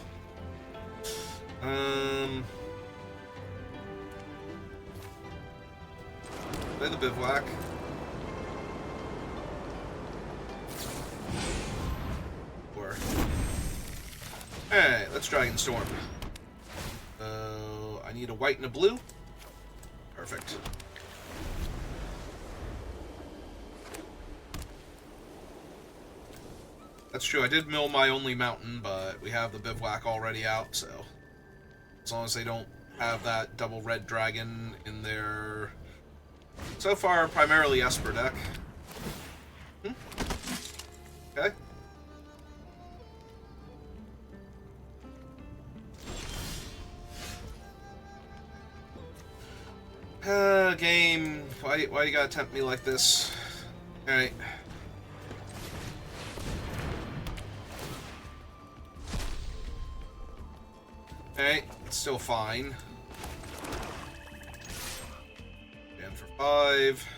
Play the bivouac. Alright, let's Dragonstorm. I need a white and a blue. Perfect. That's true, I did mill my only mountain, but we have the bivouac already out, so... As long as they don't have that double red dragon in their... So far, primarily Esper deck. Okay. Game. Why you gotta tempt me like this? Alright. Alright, it's still fine. And for 5.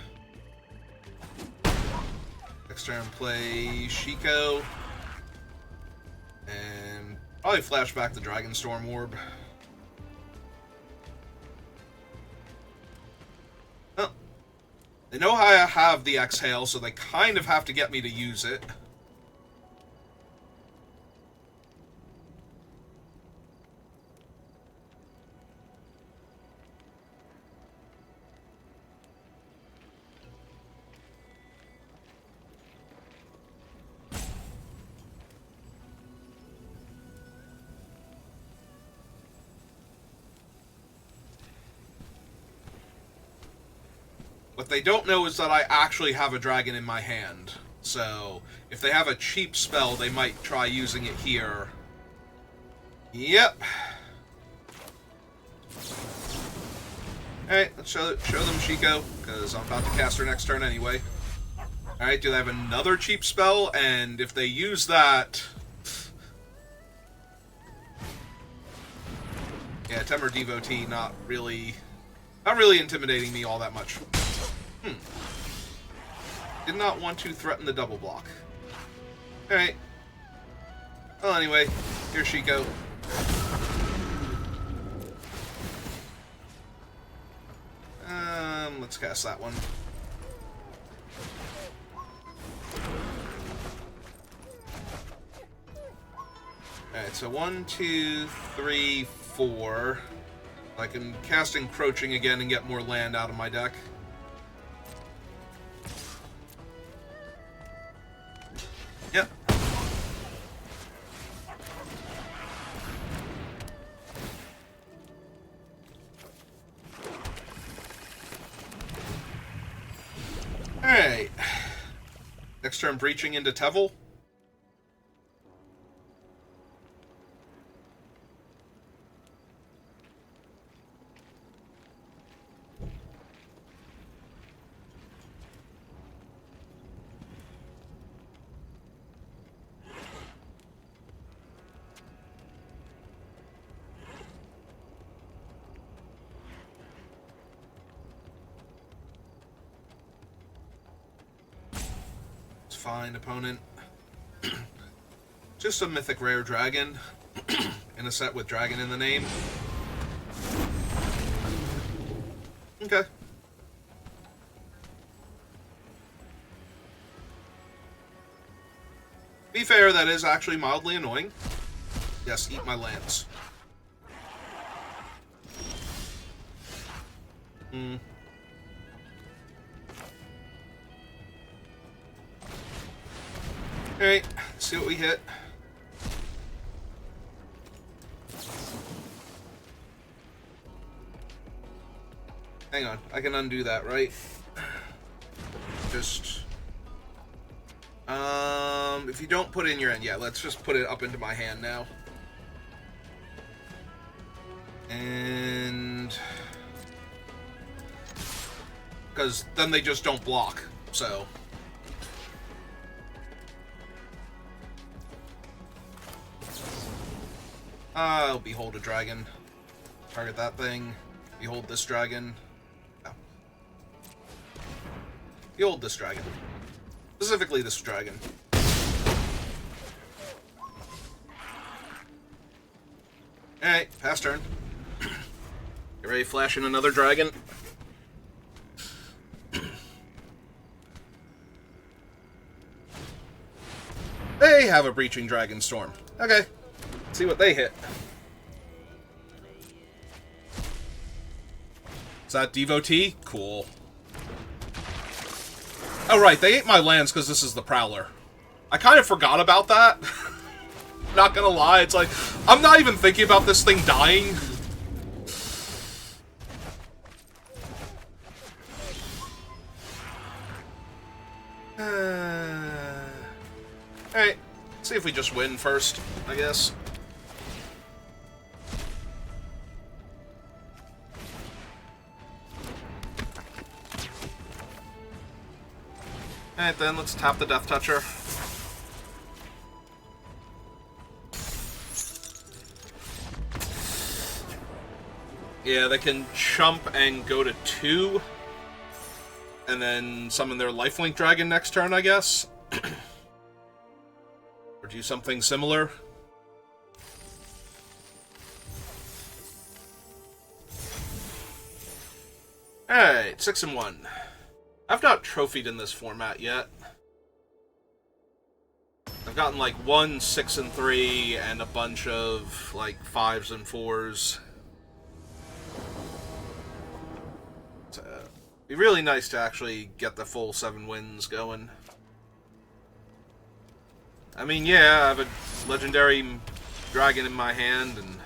Next turn play Shiko. And probably flash back the Dragonstorm Orb. They know how I have the exhale, so they kind of have to get me to use it. What they don't know is that I actually have a dragon in my hand. So, if they have a cheap spell, they might try using it here. Yep. Alright, let's show them Shiko, because I'm about to cast her next turn anyway. Alright, do they have another cheap spell? And if they use that... Yeah, Temur Devotee not really intimidating me all that much. Did not want to threaten the double block. Alright. Well, anyway, here Shiko. Let's cast that one. Alright, so 1, 2, 3, 4. I can cast Encroaching again and get more land out of my deck. Yep. Alright. Next turn, breaching into Tevel. Fine, opponent. Just a mythic rare dragon in a set with dragon in the name. Okay. Be fair, that is actually mildly annoying. Yes, eat my lands. Alright, see what we hit. Hang on, I can undo that, right? Just... if you don't put it in your end, yeah, let's just put it up into my hand now. And... because then they just don't block, so... I'll behold a dragon. Target that thing. Behold this dragon. No. Behold this dragon. Specifically this dragon. Alright, pass turn. Get ready to flash in another dragon. They have a Breaching Dragonstorm. Okay, let's see what they hit. Is that Devotee? Cool. Oh right, they ate my lands because this is the Prowler. I kind of forgot about that. Not gonna lie, it's like, I'm not even thinking about this thing dying. Alright, see if we just win first, I guess. Alright then, let's tap the Death Toucher. Yeah, they can chump and go to 2. And then summon their Lifelink Dragon next turn, I guess. Or do something similar. Alright, 6-1. I've not trophied in this format yet. I've gotten like 1 6-3 and a bunch of like 5s and 4s. So, it'd be really nice to actually get the full 7 wins going. I mean, yeah, I have a legendary dragon in my hand, and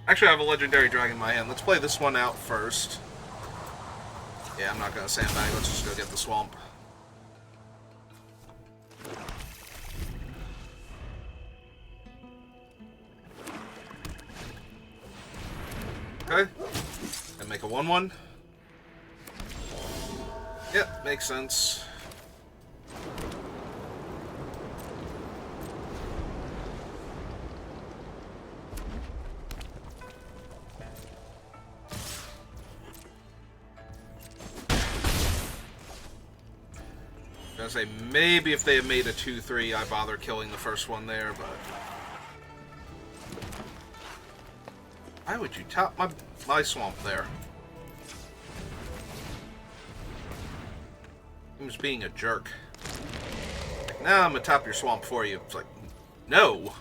actually, I have a legendary dragon in my hand. Let's play this one out first. Yeah, I'm not gonna sandbag. Let's just go get the swamp. Okay. And make a 1-1. Yep, makes sense. I was gonna say, maybe if they had made a 2-3, I'd bother killing the first one there, but... Why would you tap my swamp there? He was being a jerk. Like, nah, I'm gonna tap your swamp for you. It's like, no.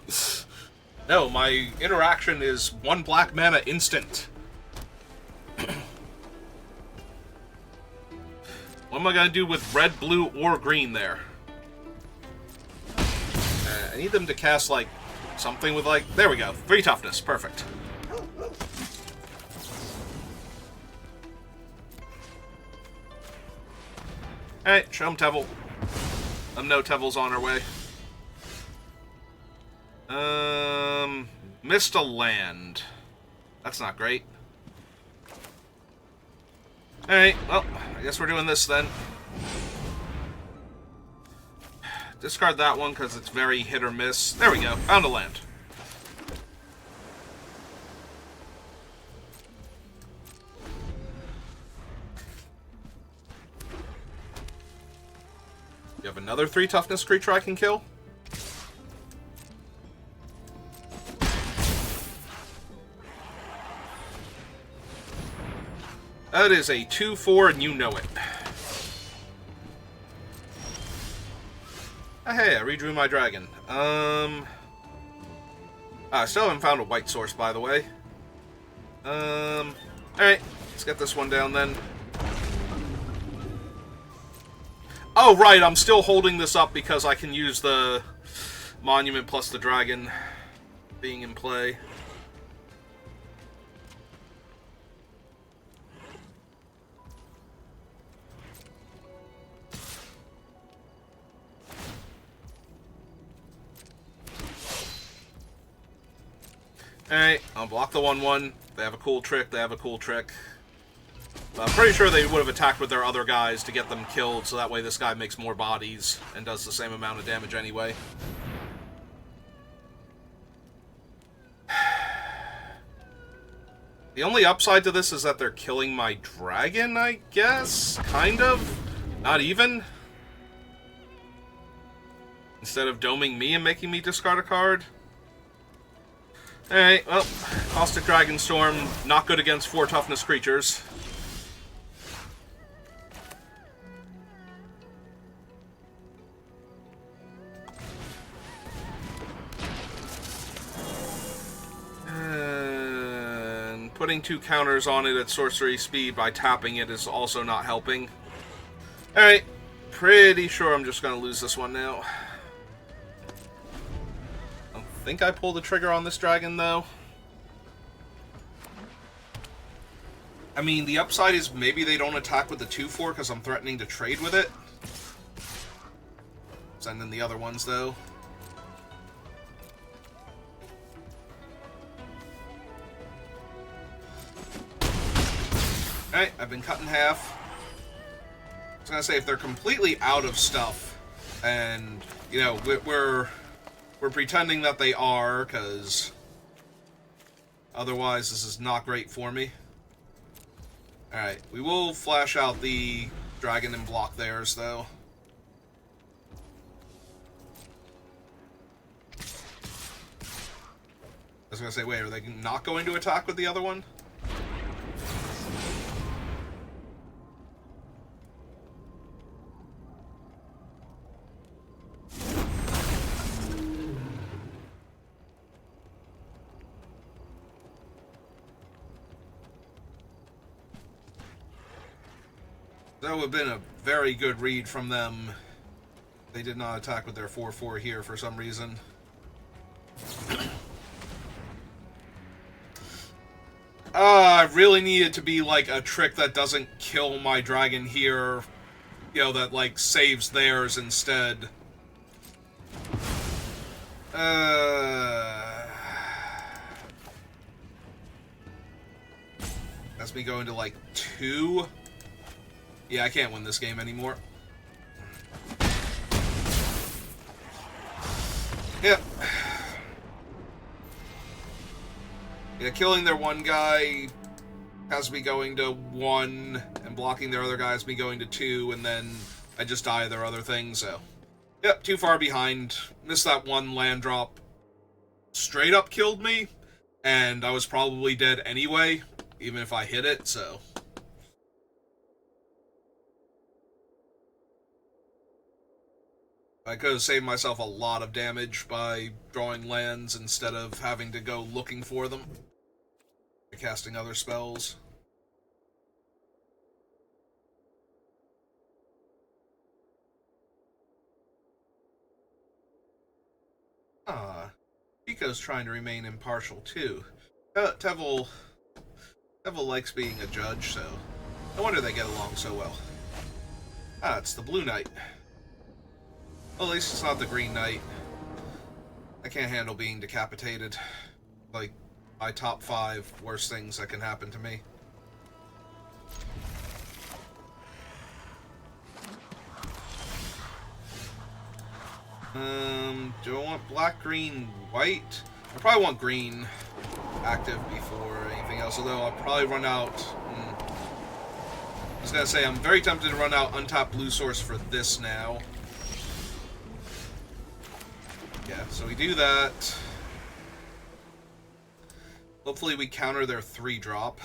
No, my interaction is 1 black mana instant. What am I gonna do with red, blue, or green there? I need them to cast, like, something with, like... There we go. 3 toughness. Perfect. Alright, show them Tevel. Let them know Tevel's on our way. Missed a land. That's not great. Alright, well, I guess we're doing this then. Discard that one because it's very hit or miss. There we go, found a land. You have another 3 toughness creature I can kill? That is a 2-4 and you know it. Oh, hey, I redrew my dragon. I still haven't found a white source, by the way. Alright, let's get this one down then. Oh, right, I'm still holding this up because I can use the monument plus the dragon being in play. Alright, I'll block the 1-1. They have a cool trick, they have a cool trick. I'm pretty sure they would have attacked with their other guys to get them killed, so that way this guy makes more bodies and does the same amount of damage anyway. The only upside to this is that they're killing my dragon, I guess? Kind of? Not even? Instead of doming me and making me discard a card. Alright, well, Caustic Dragonstorm, not good against 4 toughness creatures. And putting 2 counters on it at sorcery speed by tapping it is also not helping. Alright, pretty sure I'm just going to lose this one now. I think I pulled the trigger on this dragon, though. I mean, the upside is maybe they don't attack with the 2/4 because I'm threatening to trade with it. Send in the other ones, though. Alright, I've been cut in half. I was gonna say, if they're completely out of stuff, and, you know, we're pretending that they are, because otherwise this is not great for me. Alright, we will flash out the dragon and block theirs, though. I was gonna say, wait, are they not going to attack with the other one? That would have been a very good read from them. They did not attack with their 4/4 here for some reason. I really need it to be like a trick that doesn't kill my dragon here. You know, that like saves theirs instead. That's me going to like 2. Yeah, I can't win this game anymore. Yep. Yeah, killing their one guy has me going to 1, and blocking their other guy has me going to 2, and then I just die of their other thing, so... Yep, too far behind. Missed that one land drop. Straight up killed me, and I was probably dead anyway, even if I hit it, so... I could have saved myself a lot of damage by drawing lands instead of having to go looking for them. Casting other spells. Chico's trying to remain impartial too. Tevel likes being a judge, so no wonder they get along so well. It's the Blue Knight. Well, at least it's not the Green Knight. I can't handle being decapitated. Like, my top 5 worst things that can happen to me. Do I want black, green, white? I probably want green active before anything else, although I'll probably run out... I was gonna say, I'm very tempted to run out untapped blue source for this now. Yeah, so we do that. Hopefully we counter their 3-drop.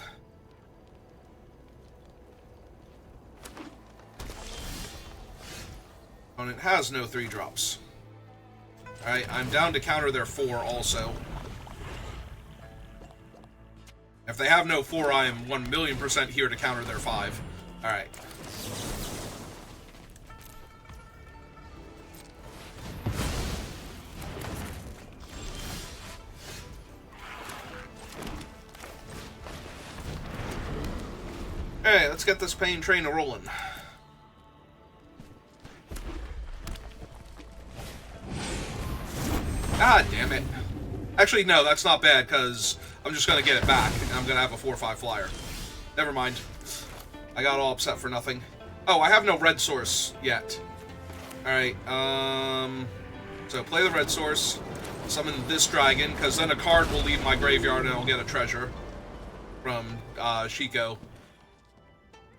Opponent has no 3-drops. Alright, I'm down to counter their 4 also. If they have no 4, I am 1,000,000% here to counter their 5. Alright. Alright, let's get this pain train a-rolling. God damn it. Actually, no, that's not bad, because I'm just going to get it back, and I'm going to have a 4/5 flyer. Never mind. I got all upset for nothing. Oh, I have no red source yet. Alright, so play the red source, summon this dragon, because then a card will leave my graveyard and I'll get a treasure from Shiko.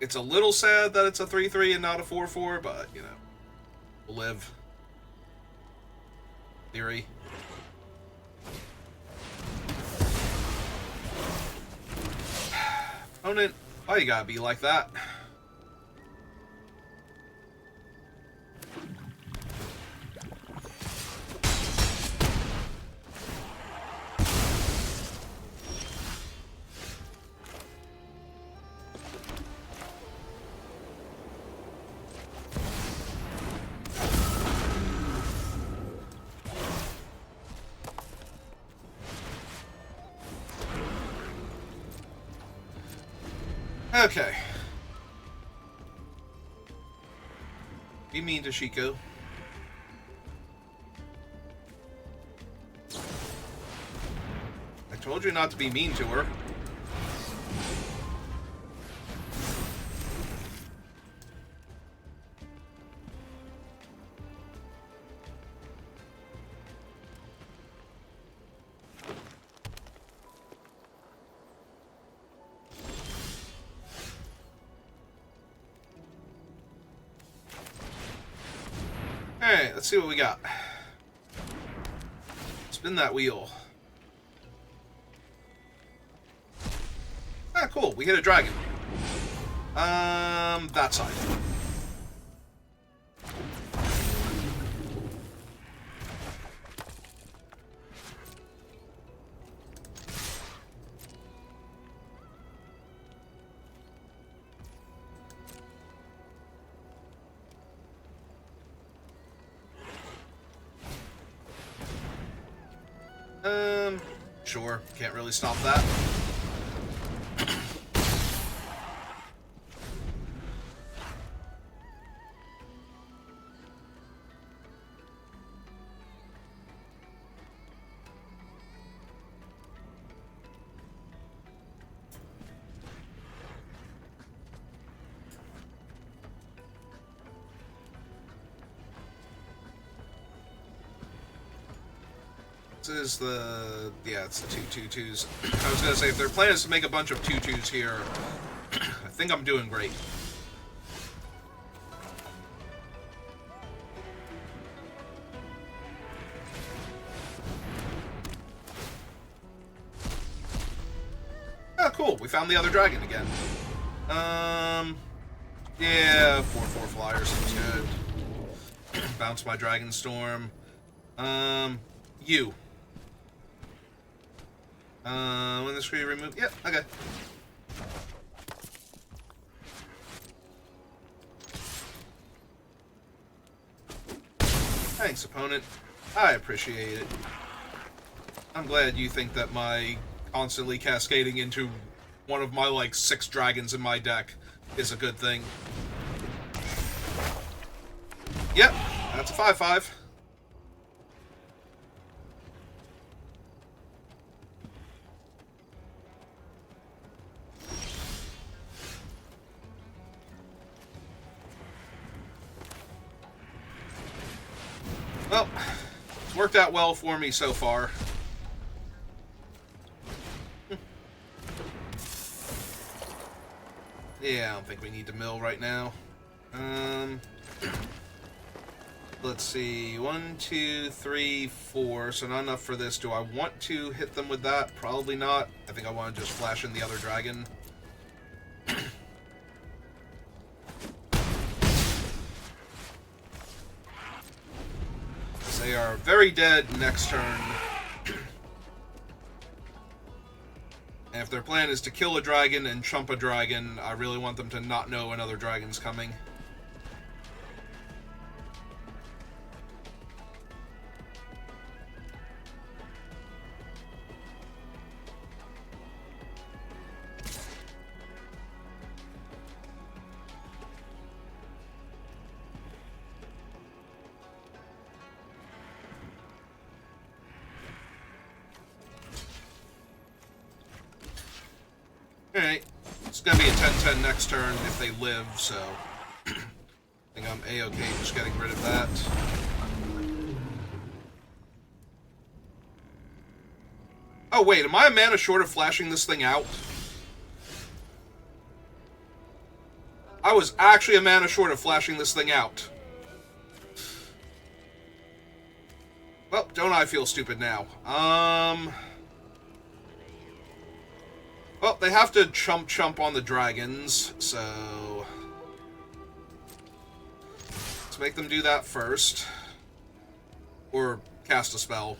It's a little sad that it's a 3/3 and not a 4/4, but, you know, we'll live. theory. Opponent, why you gotta be like that? Okay. Be mean to Shiko. I told you not to be mean to her. Alright, let's see what we got. Spin that wheel. Ah, cool. We hit a dragon. That side. Sure. Can't really stop that. Is the... yeah, it's the 2/2/2s. I was gonna say, if their plan is to make a bunch of 2/2s here, I think I'm doing great. Oh, cool. We found the other dragon again. Yeah, 4/4 flyers seems good. Bounce my Dragonstorm. You. When the screen removed. Yep, okay. Thanks, opponent. I appreciate it. I'm glad you think that my constantly cascading into one of my, like, 6 dragons in my deck is a good thing. Yep, that's a 5/5. Well, it's worked out well for me so far. Yeah, I don't think we need to mill right now. Let's see. 1, 2, 3, 4. So not enough for this. Do I want to hit them with that? Probably not. I think I want to just flash in the other dragon. They are very dead next turn. And if their plan is to kill a dragon and chump a dragon, I really want them to not know another dragon's coming. Alright, it's gonna be a 10-10 next turn if they live, so I think I'm A-okay just getting rid of that. Oh wait, am I a mana short of flashing this thing out? I was actually a mana short of flashing this thing out. Well, don't I feel stupid now? Well, they have to chump on the dragons, so let's make them do that first. Or cast a spell.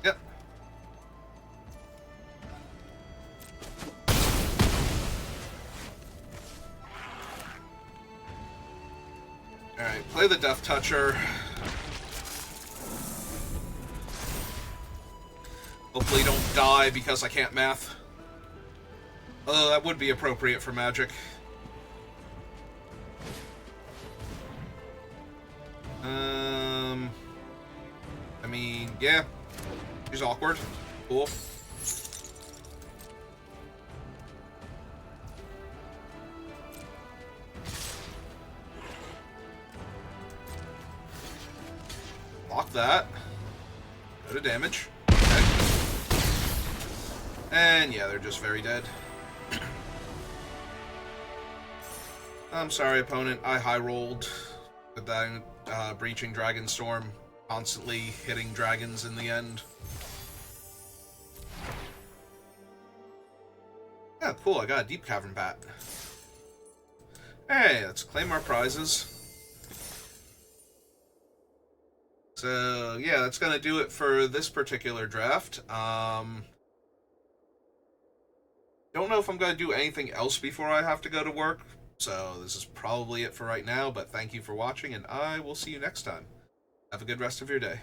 Yep. Alright, play the Death Toucher. Hopefully don't die because I can't math. Although that would be appropriate for Magic. I mean, yeah. She's awkward. Cool. Block that. Go to damage. Okay. And yeah, they're just very dead. I'm sorry, opponent. I high-rolled with that Breaching Dragonstorm, constantly hitting dragons in the end. Yeah, cool. I got a Deep Cavern Bat. Hey, let's claim our prizes. So, yeah, that's going to do it for this particular draft. Don't know if I'm going to do anything else before I have to go to work. So this is probably it for right now, but thank you for watching, and I will see you next time. Have a good rest of your day.